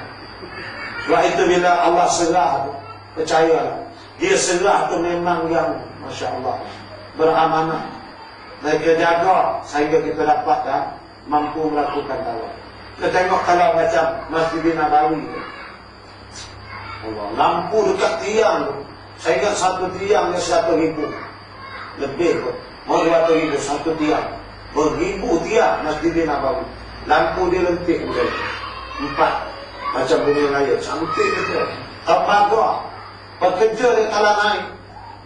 Sebab itu bila Allah serah tu, percayalah. Dia serah tu memang yang, Masya Allah, beramanah. Mereka jaga sehingga kita dapat mampu melakukan tawaf. Kita tengok kalau macam Masjid Nabawi tu. Allah, lampu dekat tiang tu. Saya ingat satu tiang dia 100,000. Lebih pun. Mau 200,000 satu tiang. Beribu tiang Masjid Nabawi. Lampu dia lentik boleh. 4. Macam bunyi raya. Cantik dia. Tepaga. Pekerja dia kalau naik.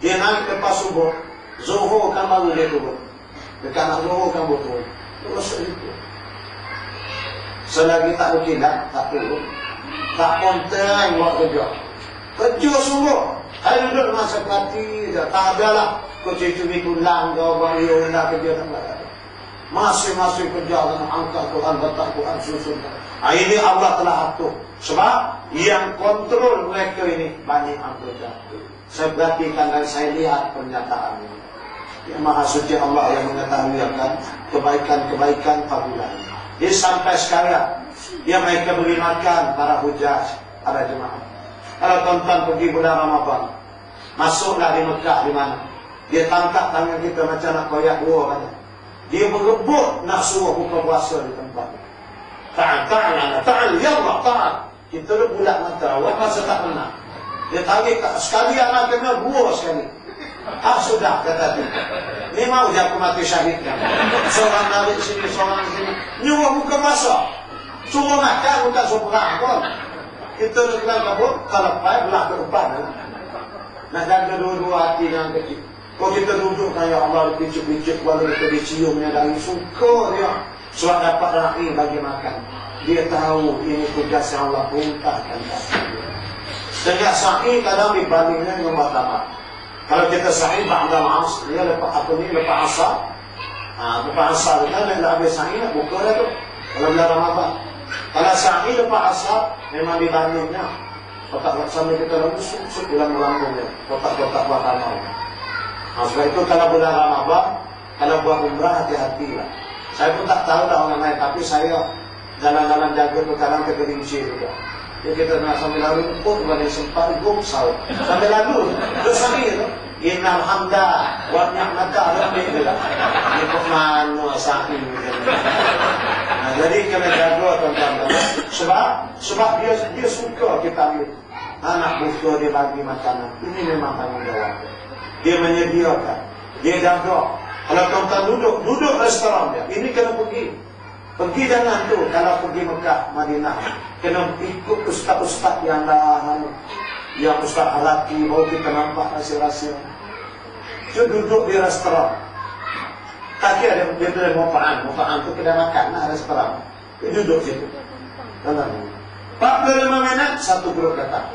Dia naik lepas subuh. Zuhur kan baru dia turun. Dekat nak zuhur kan baru turun. Terus itu. Selagi tak berkilat, tak turun. Tak konten buat kerja. Kerja sungguh. Saya duduk dengan seperti je. Tak ada lah. Kau curi-curi tulang kau, bari orang kerja tak ada. Masing-masing kerja dengan angkat Quran, batak Quran, susun. Ini Allah telah atur. Sebab yang kontrol mereka ini Bani Abu Dhar. Saya perhatikan dan saya lihat pernyataan ini. Yang Maha Suci Allah yang mengetahui akan kebaikan-kebaikan pabulan. Jadi sampai sekarang dia mereka beri makan para hujaj, para jemaah. Kalau tuan-tuan pergi bulan Ramadan, masuklah di Mekah di mana? Dia tangkap tangan kita macam nak koyak dua kan? Dia berebut nak suruh buka puasa di tempat. Ta'al, ya Allah, ta'al. Kita dah bulat mata, awak masa tak pernah. Dia tarik sekali anak kena dua sekali. Sudah kata tu. Ni mau je aku mati syahidkan. Seorang narik sini, seorang sini. Nyuruh buka puasa. Suruh makan bukan suruh perang pun. Kita dah kenal kabut, kalau payah belah ke depan. Nak jaga dua-dua hati yang kecil. Kalau kita duduk, ya Allah, dipicuk-picuk, walau kita diciumnya dari suka dia. Sebab dapat rahim bagi makan. Dia tahu ini tugas yang Allah perintahkan. Sehingga sa'i kadang dibandingkan dengan martabat. Kalau kita sa'i ba'da ma'as, dia lepas apa ni, lepas asar. Lepas asar kan, dia habis sa'i nak buka dah tu. Kalau bulan Ramadan. Kalau sa'i lepas asar, memang dibandingnya. Kotak sambil kita lalu, suk ulang-ulangnya. Kotak-kotak buat amal. Sebab itu kalau bulan Ramadan, kalau buat umrah, hati-hati lah. Saya pun tak tahu dah orang lain, tapi saya jalan-jalan jaga tu kadang ke Gerinci juga. Jadi kita nak sambil lalu pun, bukan yang sempat gum sahur. Sambil lalu, terus lagi tu. Innal hamda wa ni'mata alhamdulillah. Ini kok mana saking. Nah, jadi kena jaga tuan-tuan. Sebab dia suka kita lihat anak butuh dia bagi makanan. Ini memang tanggung jawab. Dia menyediakan, dia jaga. Kalau tuan-tuan duduk restoran dia, ini kena pergi jangan tu. Kalau pergi Mekah, Madinah, kena ikut ustaz-ustaz yang dah, yang ustaz halaki, baru kita nampak rahsia-rahsia. Dia duduk di restoran. Tak kira dia mau fa'an tu kedai makan lah restoran. Dia duduk situ. 45 minit satu grup datang.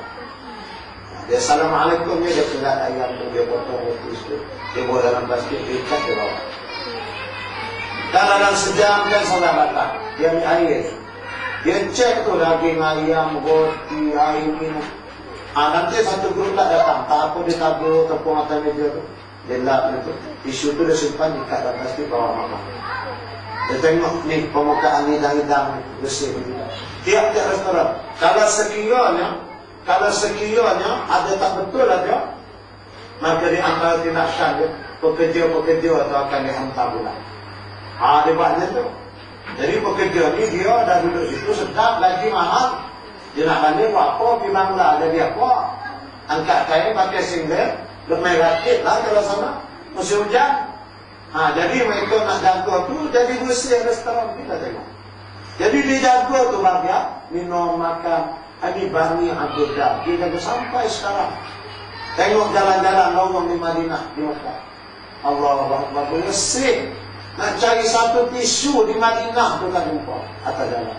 Dia assalamualaikum dia pelat ayam tu, dia potong roti tu, dia bawa dalam plastik, diikat dia bawa. Dan dalam sejam kan saudara datang, dia ambil air, dia cek tu daging ayam, roti, air minum. Nanti satu grup tak datang, tak apa dia tabur tepung atas meja tu, dia lap tu, tisu tu dia simpan diikat dalam plastik bawa makan. Dia tengok ni permukaan hidang-hidang bersih begitu. Tiap-tiap restoran, kalau sekiranya ada tak betul aja, maka di antara tindakan dia, pekerja-pekerja atau akan dihantar pula. Dia buatnya tu. Jadi pekerja ni dia dah duduk situ sedap, lagi mahal. Dia nak balik buat apa, pergi Bangla jadi apa? Angkat kain pakai singlet, lemai rakit lah kalau sana, musim hujan. Jadi mereka nak jaga tu, jadi bersih restoran kita tengok. Jadi dia jaga tu bahagia, minum, makan. Ini Bani Abdul Dar. Dia jaga sampai sekarang. Tengok jalan-jalan lorong di Madinah, di Mekah. Allah Akbar, bersih. Nak cari satu tisu di Madinah tu tak jumpa atas jalan.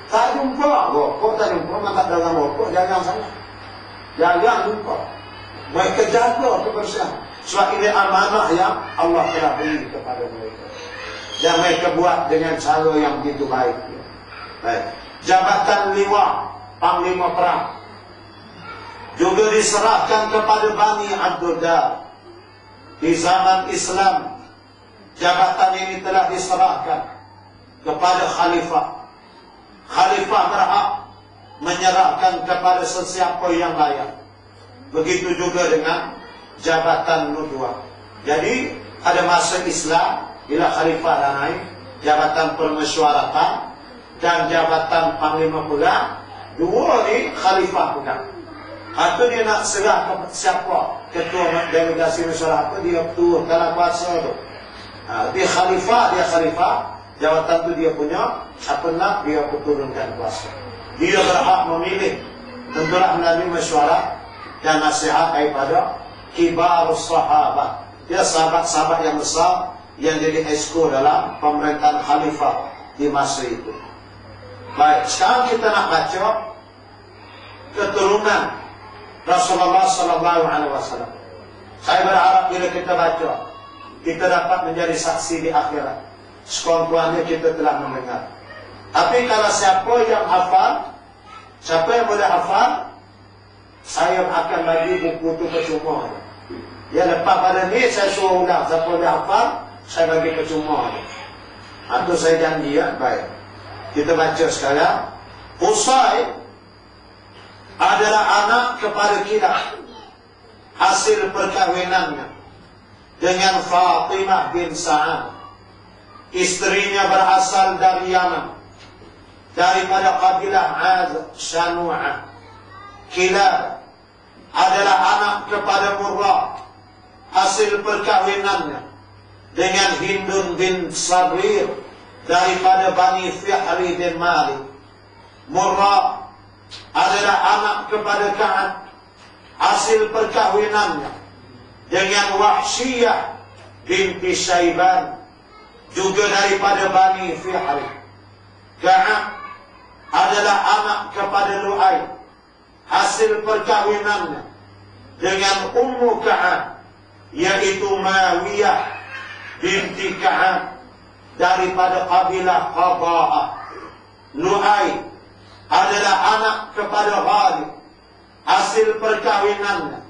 Tak jumpa, rokok tak jumpa, maka dalam rokok jangan sana. Jangan jumpa. Mereka jaga kebersihan. Sebab ini amanah yang Allah telah beri kepada mereka. Dan mereka buat dengan cara yang begitu baik. Baik. Jabatan liwa, panglima perang, juga diserahkan kepada Bani Abdul Dar. Di zaman Islam, jabatan ini telah diserahkan kepada khalifah. Khalifah berhak menyerahkan kepada sesiapa yang layak. Begitu juga dengan jabatan nubuah. Jadi ada masa Islam bila khalifah dah naik, jabatan permesyuaratan dan jabatan panglima pula, dua ni khalifah pegang. Atau dia nak serah ke siapa ketua delegasi mesyuarat apa, dia turun dalam kuasa tu. Dia khalifah, jawatan tu dia punya, siapa nak dia turunkan kuasa. Dia berhak memilih, tentulah melalui mesyuarat dan nasihat daripada kibarus sahabat. Dia sahabat-sahabat yang besar yang jadi esko dalam pemerintahan khalifah di masa itu. Baik, sekarang kita nak baca keturunan Rasulullah sallallahu alaihi wasallam. Saya berharap bila kita baca, kita dapat menjadi saksi di akhirat. Sekurang-kurangnya kita telah mendengar. Tapi kalau siapa yang hafal, siapa yang boleh hafal, saya akan bagi buku itu percuma. Ya, lepas pada ni saya suruh ulang. Siapa boleh hafal, saya bagi percuma. Itu saya janji ya. Baik, kita baca sekarang. Qusay adalah anak kepada Kilab, hasil perkahwinannya dengan Fatimah bin Sa'ad. Istrinya berasal dari Yaman, daripada kabilah Shanu'ah. Kilab adalah anak kepada Murrah, hasil perkahwinannya dengan Hindun bin Sabir, daripada Bani Fihri bin Malik. Murrah adalah anak kepada Ka'ab, hasil perkahwinannya dengan Wahsyiyah binti Syaiban, juga daripada Bani Fihri. Ka'ab adalah anak kepada Lu'ay, hasil perkahwinannya dengan Ummu Ka'ab, yaitu Mawiyah binti Ka'ab, daripada kabilah Qada'ah. Lu'ay adalah anak kepada Ghalib, hasil perkahwinannya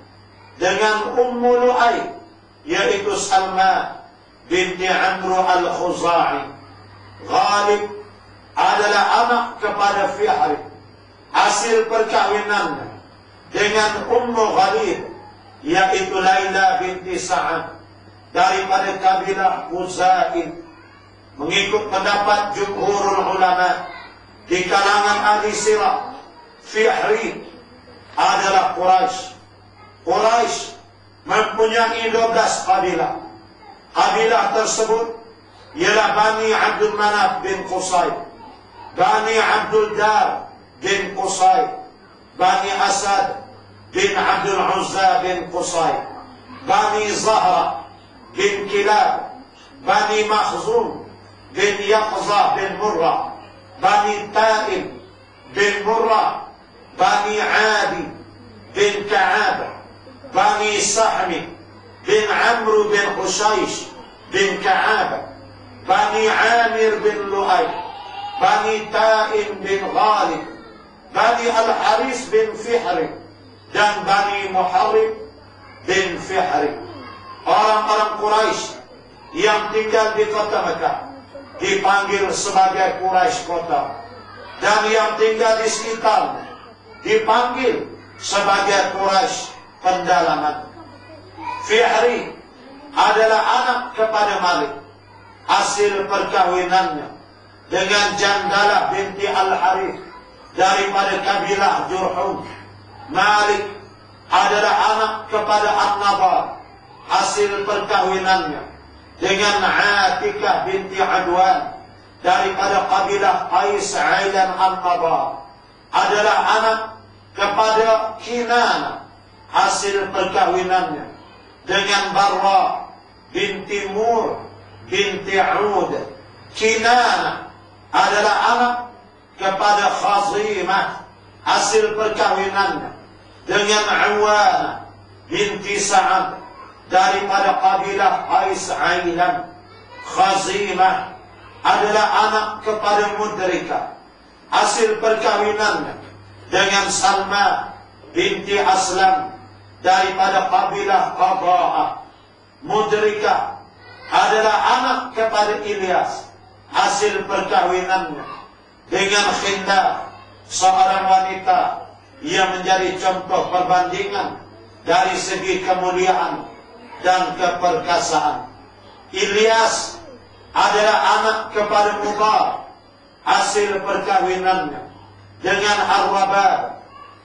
dengan Ummu Lu'ay, yaitu Salma binti Amr al-Khuza'i. Ghalib adalah anak kepada Fihri, hasil perkahwinannya dengan Ummu Ghalib, yaitu Laila binti Sa'ad daripada kabilah Khuza'i. Mengikut pendapat jumhurul ulama di kalangan ahli sirah, Fihri adalah Quraisy. Quraisy mempunyai 12 kabilah. Kabilah tersebut ialah Bani Abdul Manaf bin Qusay, Bani Abdul Dar bin Qusay, Bani Asad bin Abdul Uzza bin Qusay, Bani Zahra bin Kilab, Bani Makhzum bin Yaqzah bin Murrah, Bani Ta'ib bin Murrah, Bani Adi bin Ka'ab, Bani Sahmi bin Amr bin Hushaysh bin Ka'ab, Bani Amir bin Lu'ay, Bani Ta'im bin Ghalib, Bani Al-Haris bin Fihri, dan Bani Muharrib bin Fihri. Orang-orang Quraisy yang tinggal di kota Mekah dipanggil sebagai Quraisy kota, dan yang tinggal di sekitar dipanggil sebagai Quraisy pendalaman. Fihri adalah anak kepada Malik. Hasil perkahwinannya dengan Jandalah binti Al-Harith daripada kabilah Jurhum. Malik adalah anak kepada An-Nadar. Hasil perkahwinannya dengan Atikah binti Adwan daripada kabilah Qais Ailan An-Nadar. Adalah anak kepada Kinana. Hasil perkahwinannya dengan Barra binti Mur binti Ud. Kinana adalah anak kepada Khazimah. Hasil perkahwinannya dengan Awana binti Sa'ad daripada kabilah Qais Ailan. Khazimah adalah anak kepada Mudrika. Hasil perkahwinannya dengan Salma binti Aslam daripada kabilah Qada'ah. Mudrika adalah anak kepada Ilyas. Hasil perkahwinannya dengan Khindar, seorang wanita yang menjadi contoh perbandingan dari segi kemuliaan dan keperkasaan. Ilyas adalah anak kepada Mudar. Hasil perkahwinannya dengan Arwabah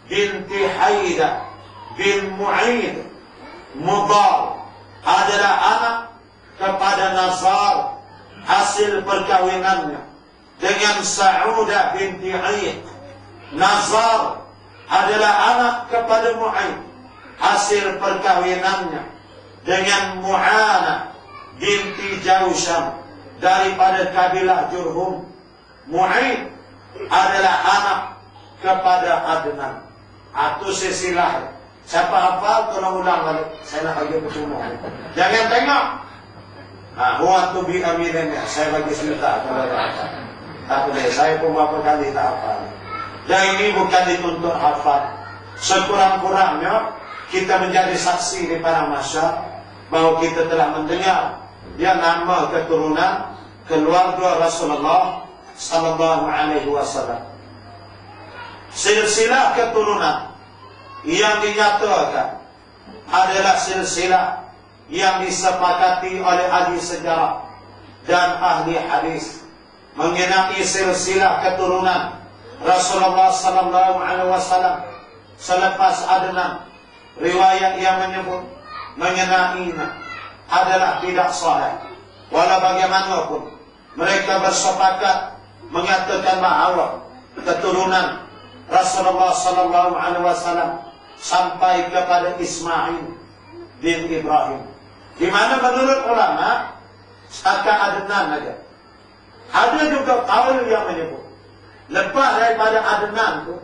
binti Haidah bin Mu'id. Mudar adalah anak kepada Nazar. Hasil perkahwinannya dengan Sa'udah binti Aid. Nazar adalah anak kepada Mu'id. Hasil perkahwinannya dengan Mu'ana binti Jausham daripada kabilah Jurhum. Mu'id adalah anak kepada Adnan. Itu silsilah. Siapa hafal tolong ulang balik. Saya nak bagi semua. Jangan tengok. Huwa tu bi aminnya. Saya bagi cerita. Tak boleh. Saya pun beberapa kali tak hafal. Dan ini bukan dituntut hafal. Sekurang-kurangnya kita menjadi saksi di para masyarakat bahawa kita telah mendengar dia nama keturunan keluarga Rasulullah sallallahu alaihi wasallam. Silsilah keturunan yang dinyatakan adalah silsilah yang disepakati oleh ahli sejarah dan ahli hadis mengenai silsilah keturunan Rasulullah sallallahu alaihi wasallam selepas Adnan. Riwayat yang menyebut mengenainya adalah tidak sahih. Walau bagaimanapun mereka bersepakat mengatakan bahawa keturunan Rasulullah sallallahu alaihi wasallam sampai kepada Ismail bin Ibrahim. Di mana menurut ulama setakat Adnan saja. Ada juga kaul yang menyebut lepas daripada Adnan itu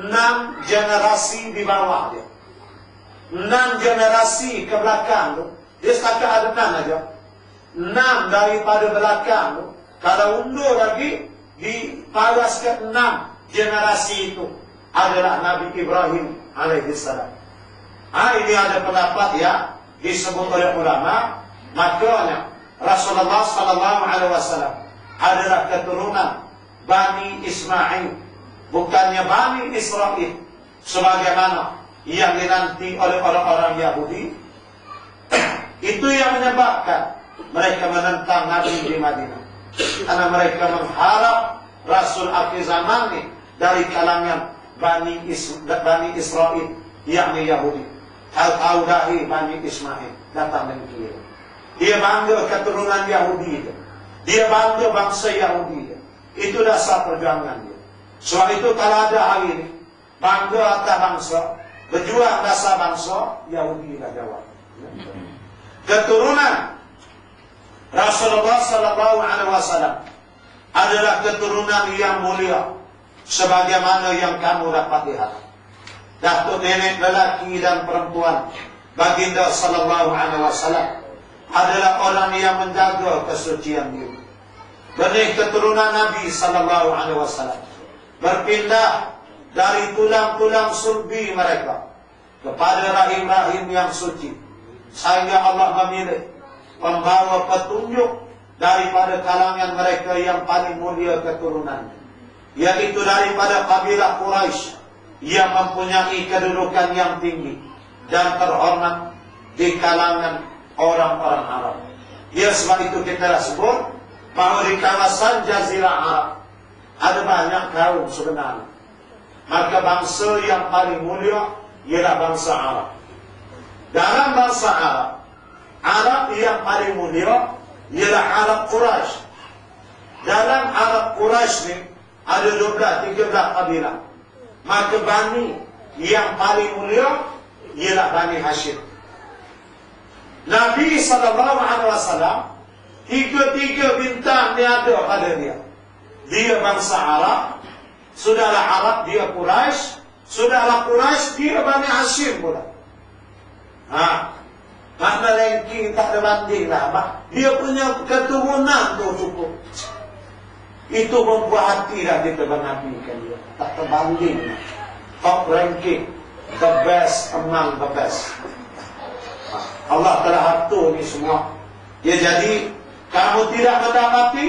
6 generasi di bawah dia. 6 generasi ke belakang tu dia setakat Adnan saja. 6 daripada belakang tu kalau undur lagi diparas ke 6 generasi itu adalah Nabi Ibrahim alaihissalam. Ini ada pendapat yang disebut oleh ulama. Makanya Rasulullah sallallahu alaihi wasallam adalah keturunan Bani Ismail, bukannya Bani Israel sebagaimana yang dinanti oleh orang-orang Yahudi. Itu yang menyebabkan mereka menentang Nabi di Madinah. Karena mereka mengharap Rasul akhir zaman ini dari kalangan Bani Israel, yakni Yahudi. Al-Audahi Bani Ismail datang dari kiri. Dia bangga keturunan Yahudi. Dia bangga bangsa Yahudi. Itu dasar perjuangan dia. Sebab itu kalau ada hari ini bangga atas bangsa, berjuang dasar bangsa, Yahudi dah jawab. Keturunan Rasulullah SAW adalah keturunan yang mulia, sebagaimana yang kamu dapat lihat. Datuk nenek lelaki dan perempuan baginda sallallahu alaihi wasallam adalah orang yang menjaga kesucian diri. Benih keturunan Nabi sallallahu alaihi wasallam berpindah dari tulang-tulang sulbi mereka kepada rahim-rahim yang suci, sehingga Allah memilih pembawa petunjuk daripada kalangan mereka yang paling mulia keturunannya, yaitu daripada kabilah Quraisy yang mempunyai kedudukan yang tinggi dan terhormat di kalangan orang-orang Arab. Ya, sebab itu kita dah sebut bahawa di kawasan Jazirah Arab ada banyak kaum sebenarnya. Maka bangsa yang paling mulia ialah bangsa Arab. Dalam bangsa Arab, Arab yang paling mulia ialah Arab Quraisy. Dalam Arab Quraisy ni ada 12-13 kabilah. Maka Bani yang paling mulia ialah Bani Hashim. Nabi SAW, tiga-tiga bintang dia ada pada dia. Dia bangsa Arab, sudahlah Arab dia Quraisy, sudahlah Quraisy dia Bani Hashim pula. Makna ranking tak ada banding lah. Dia punya keturunan tu cukup. Itu membuat hati dah kita bernafikan dia. Tak terbanding. Top ranking. The best among the best. Allah telah atur ni semua. Ya, jadi kamu tidak mendapati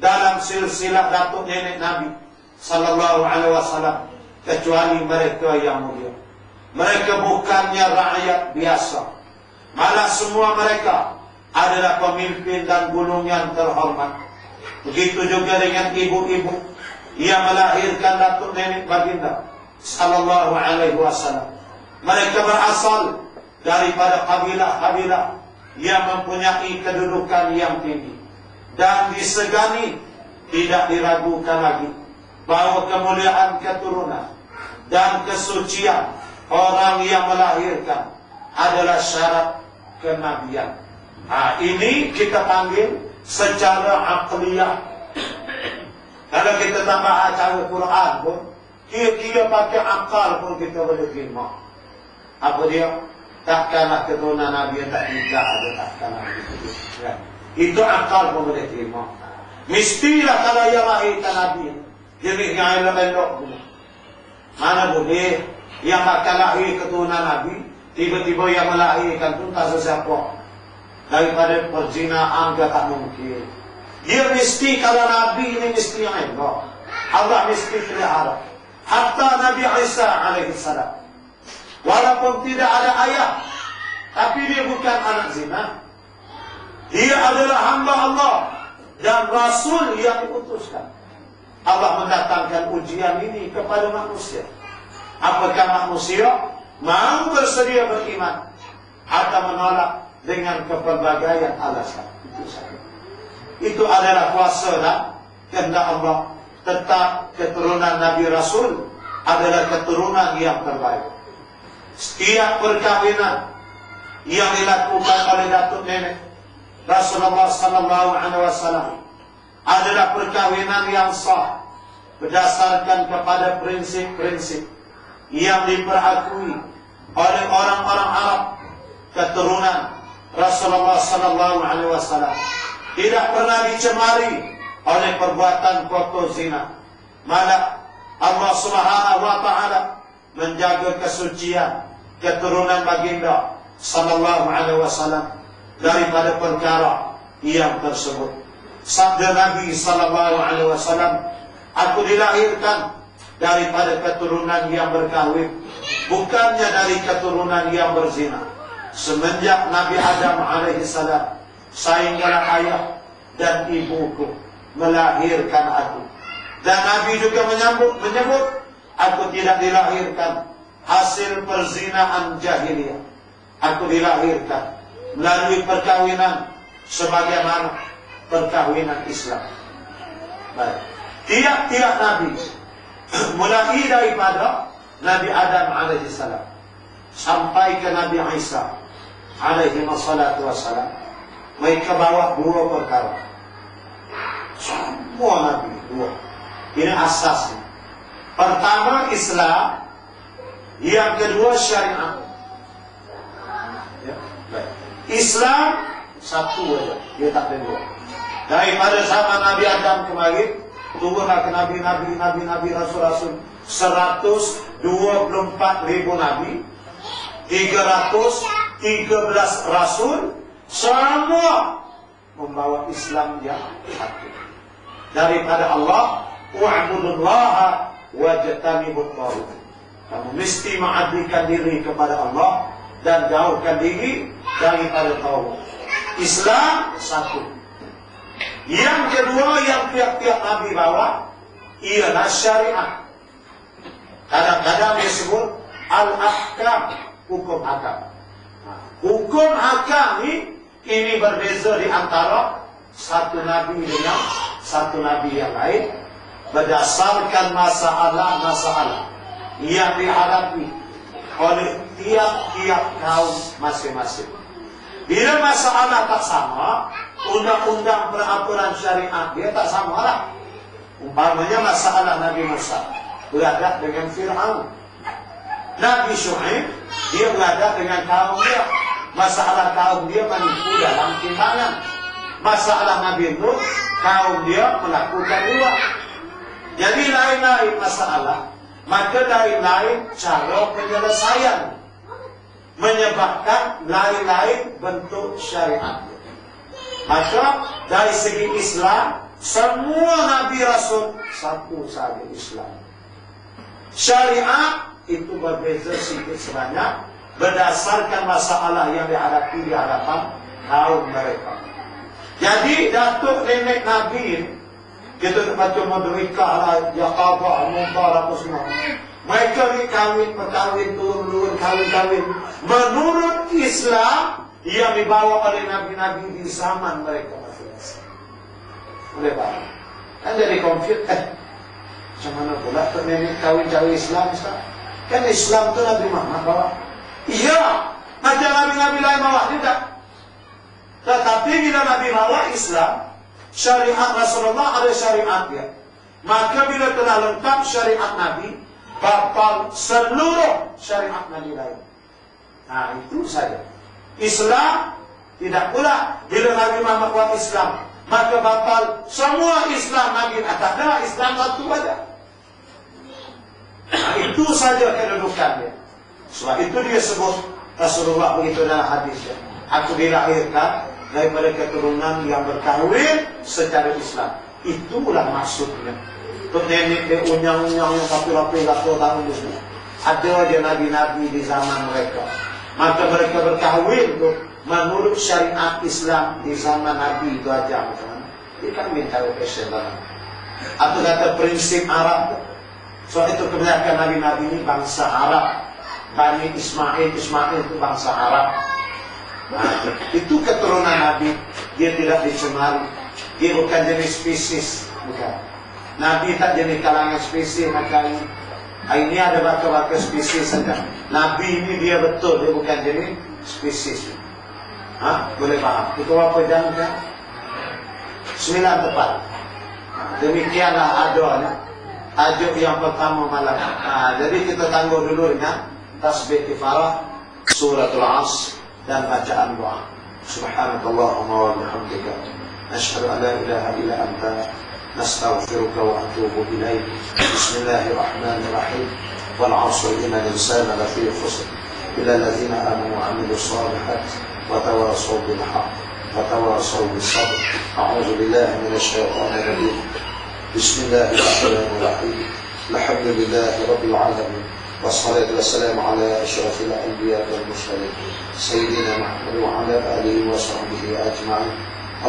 dalam silsilah datuk nenek Nabi sallallahu alaihi wasallam kecuali mereka yang mulia. Mereka bukannya rakyat biasa. Malah semua mereka adalah pemimpin dan golongan terhormat. Begitu juga dengan ibu-ibu yang melahirkan datuk nenek baginda sallallahu alaihi wasallam. Mereka berasal daripada kabilah-kabilah yang mempunyai kedudukan yang tinggi dan disegani, tidak diragukan lagi bahawa kemuliaan keturunan dan kesucian orang yang melahirkan adalah syarat kenabian. Ini kita panggil secara akliyah. Kalau kita tambah cara Quran pun, kira-kira pakai akal pun kita boleh terima. Apa dia? Takkanlah keturunan Nabi yang tak nikah ada, takkanlah begitu. Ya. Itu akal pun boleh terima. Mestilah kalau yang lahirkan Nabi jenis yang elok-elok pun. Mana boleh yang akan lahir keturunan Nabi, tiba-tiba yang melahirkan pun tak sesiapa. Daripada perzinaan dia tak mungkin. Dia mesti kalau Nabi ini mesti yang elok. Allah mesti pelihara. Hatta Nabi Isa alaihissalam, walaupun tidak ada ayah, tapi dia bukan anak zina. Dia adalah hamba Allah dan Rasul yang diutuskan. Allah mendatangkan ujian ini kepada manusia. Apakah manusia mau bersedia beriman atau menolak dengan kepelbagaian alasan? Itu saja. Itu adalah kuasa dan kehendak Allah. Tetap keturunan Nabi Rasul adalah keturunan yang terbaik. Setiap perkahwinan yang dilakukan oleh datuk nenek Rasulullah sallallahu alaihi wasallam adalah perkahwinan yang sah berdasarkan kepada prinsip-prinsip yang diperakui oleh orang-orang Arab keturunan Rasulullah sallallahu alaihi wasallam. Tidak pernah dicemari oleh perbuatan kotor zina. Malah Allah Subhanahu wa taala menjaga kesucian keturunan baginda sallallahu alaihi wasallam daripada perkara yang tersebut. Sabda Nabi sallallahu alaihi wasallam, aku dilahirkan daripada keturunan yang berkahwin, bukannya dari keturunan yang berzina. Semenjak Nabi Adam alaihissalam, sainggalah ayah dan ibuku melahirkan aku. Dan Nabi juga menyebut, aku tidak dilahirkan hasil perzinaan jahiliyah. Aku dilahirkan melalui perkawinan sebagaimana perkawinan Islam. Baik. Tiap-tiap Nabi mulai daripada Nabi Adam alaihissalam sampai ke Nabi Isa alaihi wassalam, mereka bawa dua perkara. Semua Nabi dua. Ini asasnya. Pertama Islam, yang kedua syariat. Ya, baik. Islam satu aja, dia tak ada dua. Daripada zaman Nabi Adam kemarin, turunlah ke nabi-nabi, rasul-rasul 124.000 nabi, 313 rasul, semua membawa Islam yang satu. Daripada Allah, wa'budullaha wajtanibut taghut. Kamu mesti mengabdikan diri kepada Allah dan jauhkan diri daripada taghut. Islam satu. Yang kedua yang tiap-tiap Nabi bawa ialah syariat. Kadang-kadang disebut al-ahkam, hukum hakam. Hukum hakam ini berbeza di antara satu Nabi dengan satu Nabi yang lain, berdasarkan masalah-masalah yang dihadapi oleh tiap-tiap kaum masing-masing. Bila masalah tak sama, undang-undang peraturan syariat dia tak sama lah. Umpamanya masalah Nabi Musa berhadap dengan Fir'aun, Nabi Syuaib dia berhadap dengan kaum dia, masalah kaum dia menipu dalam timbangan. Masalah Nabi Nuh, kaum dia melakukan riba. Jadi lain-lain masalah, maka lain-lain cara penyelesaian, menyebabkan lain-lain bentuk syariat. Maka dari segi Islam, semua Nabi Rasul satu saja Islam. Syariat itu berbeza sedikit sebanyak berdasarkan masalah yang dihadapi di hadapan kaum mereka. Jadi datuk nenek Nabi, kita baca Madrikah lah, Yaqabah, Mubarak semua. Mereka ni perkahwin, turun-turun, kahwin-kahwin. Menurut Islam yang dibawa oleh Nabi-Nabi di zaman mereka masing-masing. Boleh faham? Kan jadi konflik. Macam mana pula nenek kahwin-kahwin Islam, Ustaz? Kan Islam tu Nabi Muhammad bawa. Iya, macam Nabi-Nabi lain bawa, tidak. Tetapi bila Nabi bawa Islam, syariat Rasulullah ada syariat dia. Maka bila telah lengkap syariat Nabi, batal seluruh syariat Nabi lain. Nah, itu saja. Islam tidak pula bila Nabi Muhammad buat Islam, maka batal semua Islam Nabi. Tak ada, Islam satu saja. Nah, itu saja kedudukannya. Sebab itu dia sebut Rasulullah begitu dalam hadisnya. Aku dilahirkan daripada keturunan yang berkahwin secara Islam. Itulah maksudnya. Nenek dia unyang-unyang yang rapi-rapi 80 tahun dulu. Ada dia nabi-nabi di zaman mereka. Maka mereka berkahwin tu menurut syariat Islam di zaman Nabi itu aja. Dia kan minta passion lah. Atau kata prinsip Arab. Soal itu kebanyakan nabi-nabi ini bangsa Arab. Bani Ismail itu bangsa Arab. Nah, itu keturunan Nabi. Dia tidak dicemari. Dia bukan jenis spesies, bukan. Nabi tak jenis kalangan spesies macam ini. Ini ada baka-baka spesies saja. Nabi ini dia betul, dia bukan jenis spesies. Boleh faham? Itu apa jangan? 9 tepat. Demikianlah adanya tajuk yang pertama malam. Jadi kita tangguh dulu dengan tasbih kifarah, suratul Asr dan bacaan doa. Subhanakallahumma wa bihamdika, asyhadu an la ilaha illa anta, nastaghfiruka wa atubu ilaik. Bismillahirrahmanirrahim. Wal 'asri innal insana lafi khusr illa alladziina aamanu wa 'amilus shalihati wa tawassaw bil haqq wa tawassaw bis sabr. A'udzu billahi minasy syaithanir rajim. Bismillahirrahmanirrahim. الحمد لله رب العالمين، والصلاة والسلام على أشرف الأنبياء والمرسلين سيدنا محمد وعلى آله وصحبه أجمعين.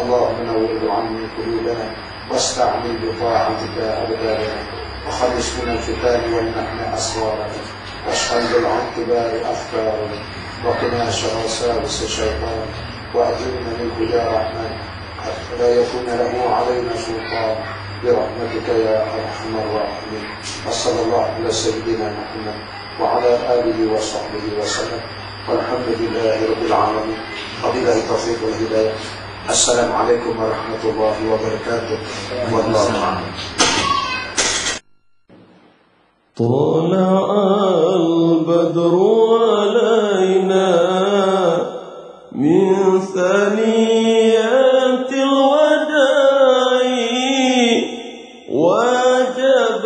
اللهم نور عني قلوبنا واستعمل بطاعتك أبداننا، وخلص من الفتان والمحن أسرارنا، واشغل بالعنكبار أفكارنا، وقنا شر وساوس الشيطان، وأجرنا من هدى رحمن حتى لا يكون له علينا سلطان، برحمتك يا أرحم الراحمين. وصلى الله على سيدنا محمد وعلى آله وصحبه وسلم، والحمد لله رب العالمين، وبالله التوفيق والهداية. السلام عليكم ورحمة الله وبركاته، والله أعلم. طلع البدر علينا من ثنيات الوداع، وجب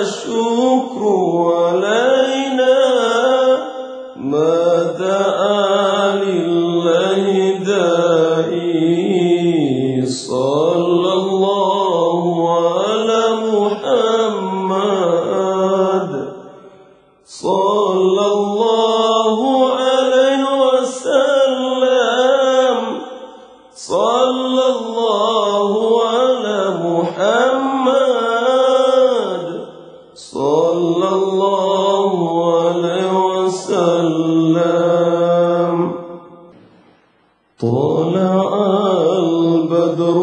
الشكر علينا ما دعا لله داعي. صلى الله على محمد، صلى الله عليه وسلم، صلى الله على محمد، صلى الله عليه وسلم. طلع البدر